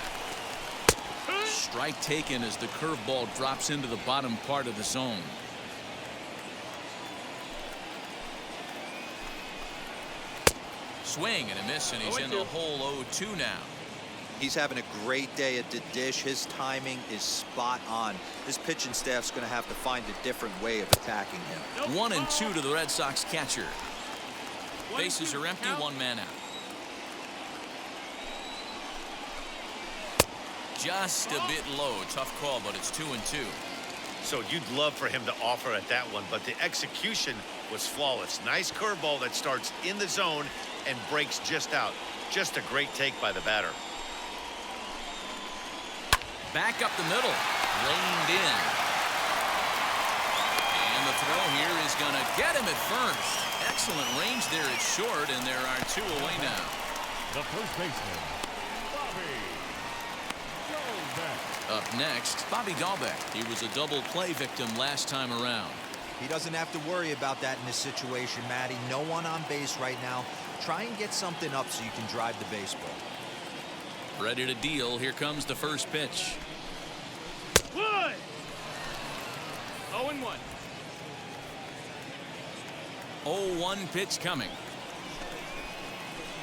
Strike taken as the curveball drops into the bottom part of the zone. Swing and a miss, and he's in the hole 0-2 now. He's having a great day at the dish. His timing is spot on. His pitching staff's going to have to find a different way of attacking him. 1-2 to the Red Sox catcher. Bases are empty, 1 man out. Just a bit low. Tough call, but it's 2-2. So you'd love for him to offer at that one, but the execution was flawless. Nice curveball that starts in the zone and breaks just out. Just a great take by the batter. Back up the middle. Reined in. And the throw here is going to get him at first. Excellent range there at short, and there are 2 away now. The first baseman, Bobby Dalbec. Up next, Bobby Dalbec. He was a double play victim last time around. He doesn't have to worry about that in this situation, Matty. No one on base right now. Try and get something up so you can drive the baseball. Ready to deal. Here comes the first pitch. Wood! 0-1. 0-1 pitch coming.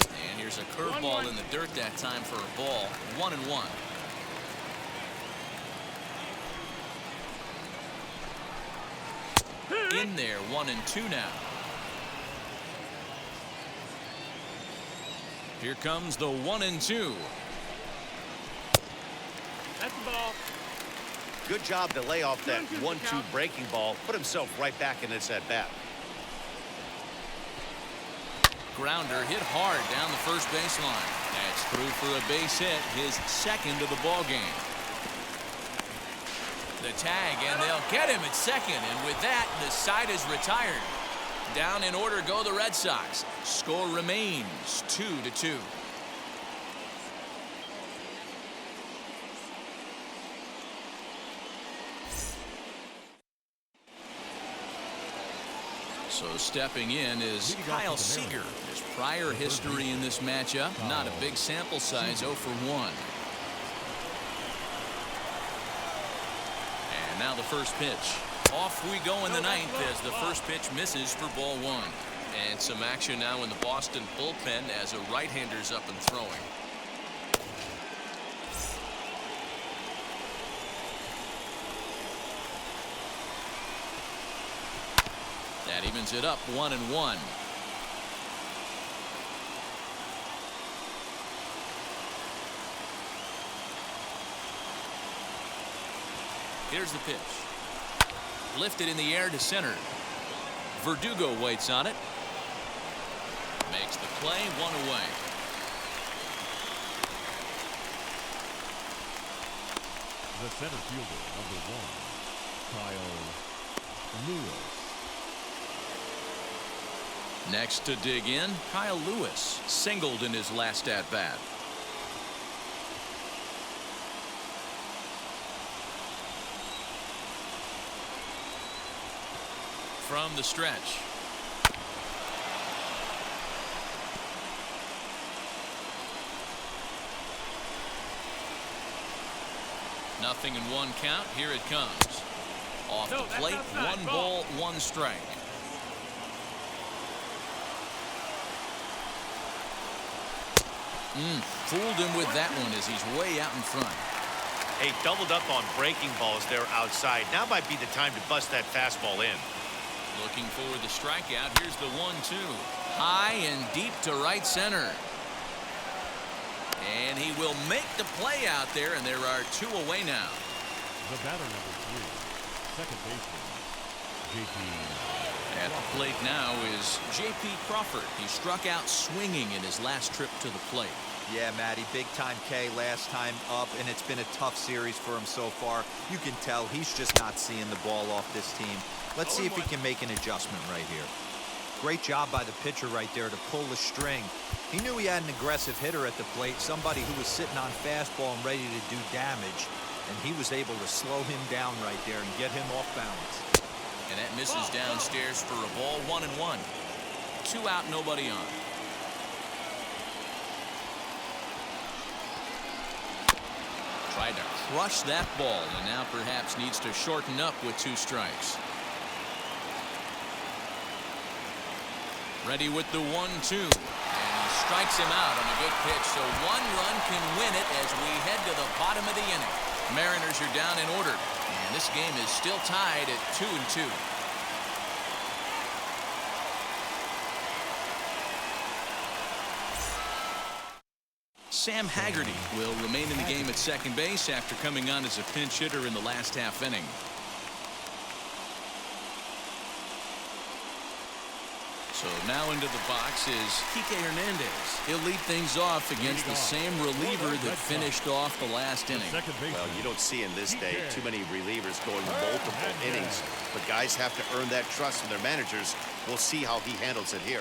And here's a curveball in the dirt that time for a ball. 1-1. in there. 1-2 now. Here comes the 1-2. That's the ball. Good job to lay off that 1-2 breaking ball. Put himself right back in this at bat. Grounder hit hard down the first baseline. That's through for a base hit, his second of the ball game. The tag, and they'll get him at second, and with that, the side is retired. Down in order go the Red Sox. Score remains 2-2. So stepping in is Kyle Seager. His prior history in this matchup, not a big sample size, 0 for 1. And now the first pitch. Off we go in the ninth as the first pitch misses for ball 1. And some action now in the Boston bullpen as a right-hander's up and throwing. That evens it up 1-1. Here's the pitch. Lifted in the air to center. Verdugo waits on it. Makes the play, 1 away. The center fielder, number 1, Kyle Lewis. Next to dig in, Kyle Lewis singled in his last at bat. From the stretch. Nothing in 1 count. Here it comes. Off the plate, 1 ball, 1 strike. Fooled him with that one as he's way out in front. Hey, doubled up on breaking balls there outside. Now might be the time to bust that fastball in. Looking for the strikeout. Here's the 1-2. High and deep to right center. And he will make the play out there, and there are 2 away now. The batter, number 3, second baseman, J.P. At the plate now is J.P. Crawford. He struck out swinging in his last trip to the plate. Yeah, Matty, big time K last time up, and it's been a tough series for him so far. You can tell he's just not seeing the ball off this team. Let's see if he can make an adjustment right here. Great job by the pitcher right there to pull the string. He knew he had an aggressive hitter at the plate, somebody who was sitting on fastball and ready to do damage, and he was able to slow him down right there and get him off balance. And that misses downstairs for a ball, 1-1. 2 out, nobody on. Tried to crush that ball, and now perhaps needs to shorten up with 2 strikes. Ready with the 1-2. And he strikes him out on a good pitch. So 1 run can win it as we head to the bottom of the inning. Mariners are down in order. And this game is still tied at 2-2. Sam Haggerty will remain in the game at second base after coming on as a pinch hitter in the last half inning. So now into the box is Kike Hernandez. He'll lead things off against the same reliever that finished off the last inning. Well, you don't see in this day too many relievers going multiple innings, but guys have to earn that trust from their managers. We'll see how he handles it here.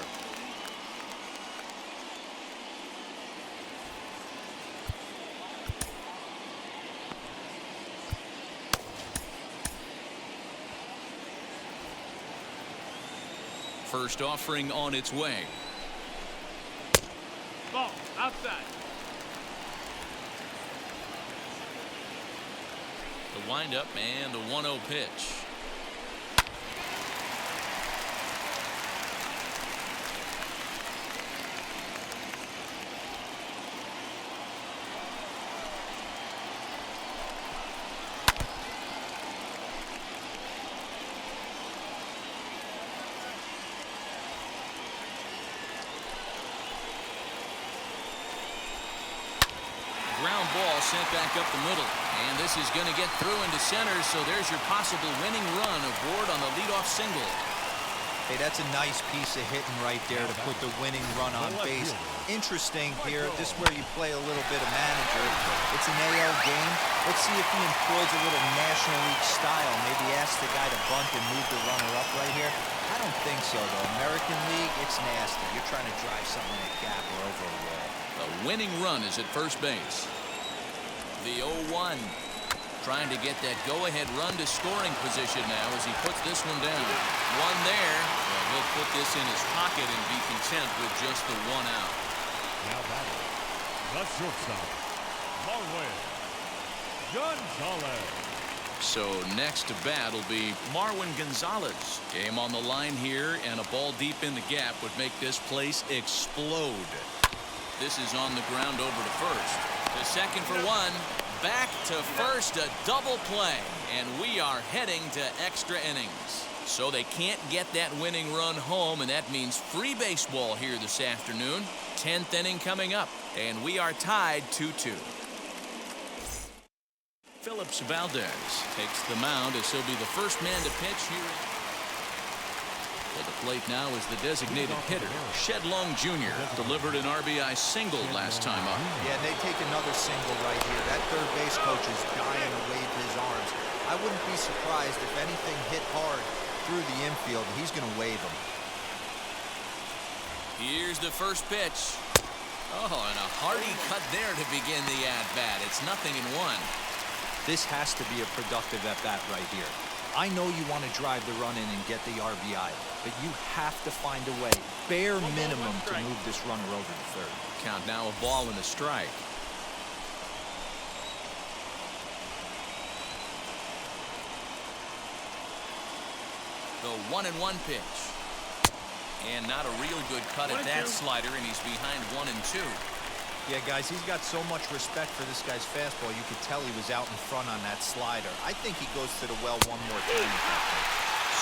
First offering on its way. Ball outside. The windup and the 1-0 pitch. ball sent back up the middle. And this is going to get through into center, so there's your possible winning run aboard on the leadoff single. Hey, that's a nice piece of hitting right there to put the winning run on base. Interesting here, this is where you play a little bit of manager. It's an AL game. Let's see if he employs a little National League style. Maybe ask the guy to bunt and move the runner up right here. I don't think so, though. American League, it's nasty. You're trying to drive something in a gap or over a wall. The winning run is at first base. The 0-1. Trying to get that go-ahead run to scoring position now as he puts this one down. One there. Well, he'll put this in his pocket and be content with just the one out. Now batting, the shortstop, Marwin Gonzalez. So next to bat will be Marwin Gonzalez. Game on the line here, and a ball deep in the gap would make this place explode. This is on the ground over to first. To second for one. Back to first, a double play, and we are heading to extra innings. So they can't get that winning run home, and that means free baseball here this afternoon. 10th inning coming up, and we are tied 2-2. Phillips Valdez takes the mound as he'll be the first man to pitch here. At the plate now is the designated hitter, Shed Long Jr. Delivered an RBI single last time up. Yeah, they take another single right here. That third base coach is dying to wave his arms. I wouldn't be surprised if anything hit hard through the infield. He's going to wave them. Here's the first pitch. Oh, and a hearty cut there to begin the at-bat. It's 0-1. This has to be a productive at-bat right here. I know you want to drive the run in and get the RBI, but you have to find a way, bare minimum, to move this runner over to third. Count now a ball and a strike. The 1-1 pitch. And not a real good cut at that slider, and he's behind 1-2. Yeah, guys, he's got so much respect for this guy's fastball. You could tell he was out in front on that slider. I think he goes to the well one more time.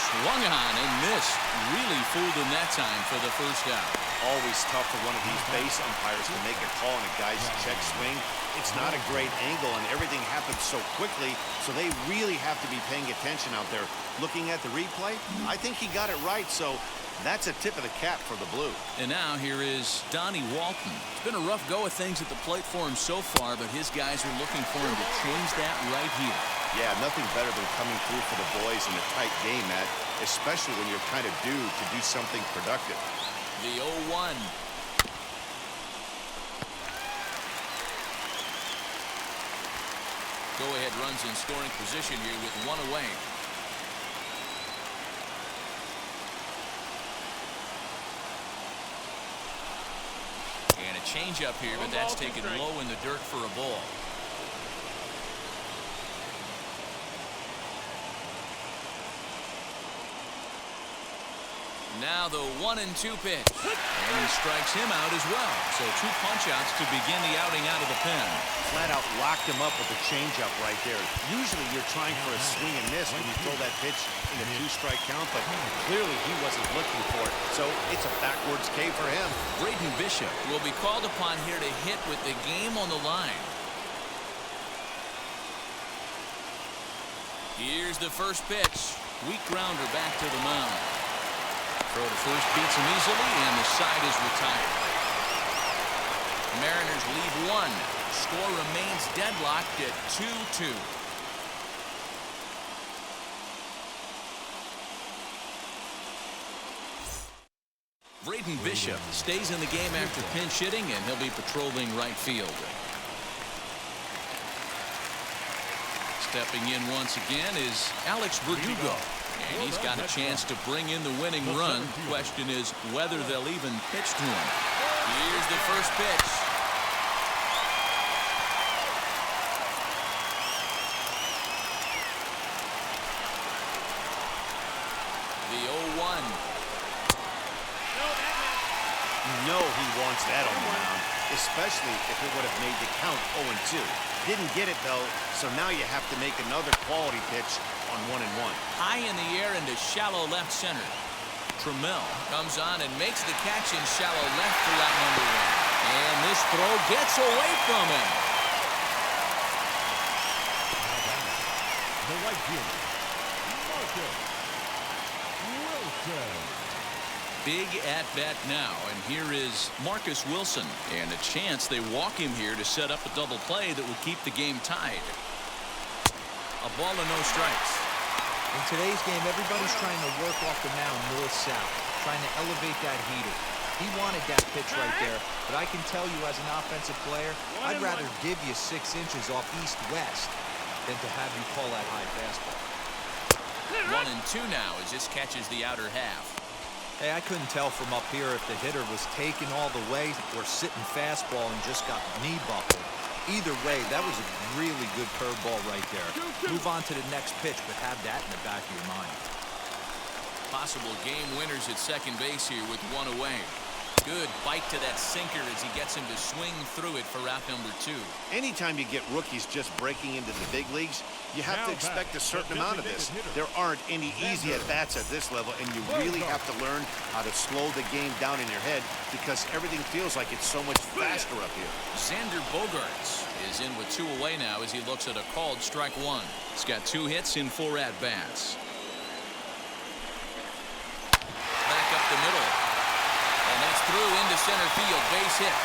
Swung on and missed. Really fooled him that time for the first out. Always tough for one of these base umpires to make a call on a guy's check swing. It's not a great angle, and everything happens so quickly, so they really have to be paying attention out there. Looking at the replay, I think he got it right, so that's a tip of the cap for the Blue. And now here is Donnie Walton. It's been a rough go of things at the plate for him so far, but his guys are looking for him to change that right here. Yeah, nothing better than coming through for the boys in a tight game, Matt, especially when you're kind of due to do something productive. The 0-1. Go-ahead runs in scoring position here with one away. And a changeup here, but that's taken low in the dirt for a ball. Now the 1-2 pitch. And he strikes him out as well. So 2 punch-outs to begin the outing out of the pen. Flat out locked him up with a changeup right there. Usually you're trying for a swing and miss when you throw that pitch in a 2-strike count, but clearly he wasn't looking for it, so it's a backwards K for him. Braden Bishop will be called upon here to hit with the game on the line. Here's the first pitch. Weak grounder back to the mound. Throw to first beats him easily, and the side is retired. Mariners lead 1. Score remains deadlocked at 2-2. Braden Bishop stays in the game after pinch hitting, and he'll be patrolling right field. Stepping in once again is Alex Verdugo. And he's got a chance to bring in the winning run. Question is whether they'll even pitch to him. Here's the first pitch. The 0-1. You know he wants that on the mound, especially if it would have made the count 0-2. Didn't get it, though, so now you have to make another quality pitch on 1-1. High in the air into shallow left center. Trammell comes on and makes the catch in shallow left for out number 1. And this throw gets away from him. fielder, Marcus Wilson. Big at-bat now, and here is Marcus Wilson. And a chance they walk him here to set up a double play that will keep the game tied. A ball and no strikes. In today's game, everybody's trying to work off the mound north-south, trying to elevate that heater. He wanted that pitch right there, but I can tell you as an offensive player, I'd rather give you 6 inches off east-west than to have you call that high fastball. 1-2 now as this catches the outer half. Hey, I couldn't tell from up here if the hitter was taking all the way or sitting fastball and just got knee buckled. Either way, that was a really good curveball right there. Move on to the next pitch, but have that in the back of your mind. Possible game winners at second base here with one away. Good bite to that sinker as he gets him to swing through it for out number 2. Anytime you get rookies just breaking into the big leagues, you have to expect a certain amount of this. There aren't any easy at-bats at this level, and you really have to learn how to slow the game down in your head because everything feels like it's so much faster up here. Xander Bogaerts is in with 2 away now as he looks at a called strike 1. He's got 2 hits in 4 at-bats. Back up the middle. And that's through into center field, base hit.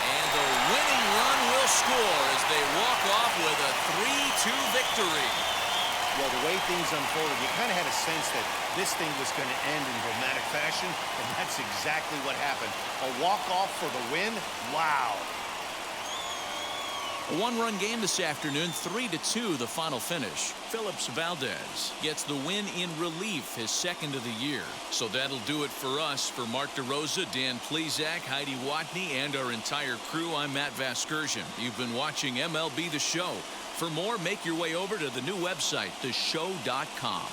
And the winning run will score as they walk off with a 3-2 victory. Well, the way things unfolded, you kind of had a sense that this thing was going to end in dramatic fashion, and that's exactly what happened. A walk-off for the win? Wow. A 1-run game this afternoon, 3-2 the final finish. Phillips Valdez gets the win in relief, his 2nd of the year. So that'll do it for us. For Mark DeRosa, Dan Plesac, Heidi Watney, and our entire crew, I'm Matt Vasgersian. You've been watching MLB The Show. For more, make your way over to the new website, theshow.com.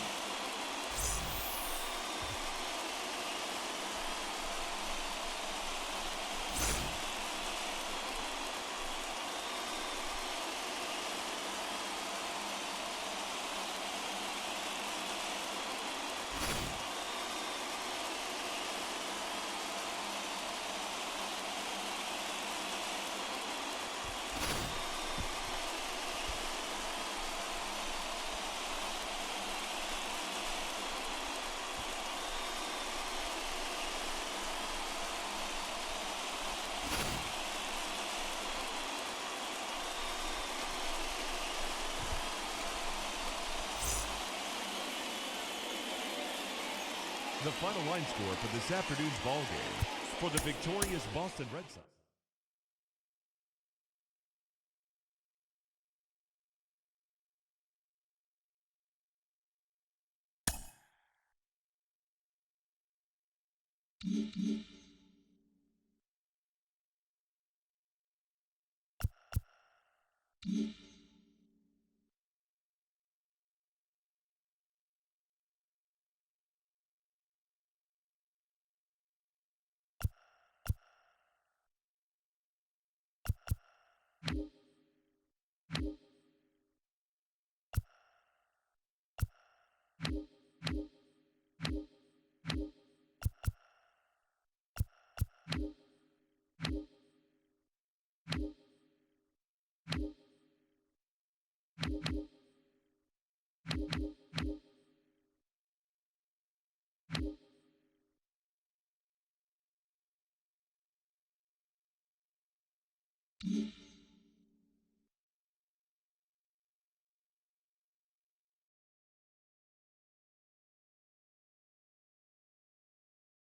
The final line score for this afternoon's ball game for the victorious Boston Red Sox. Mm-hmm.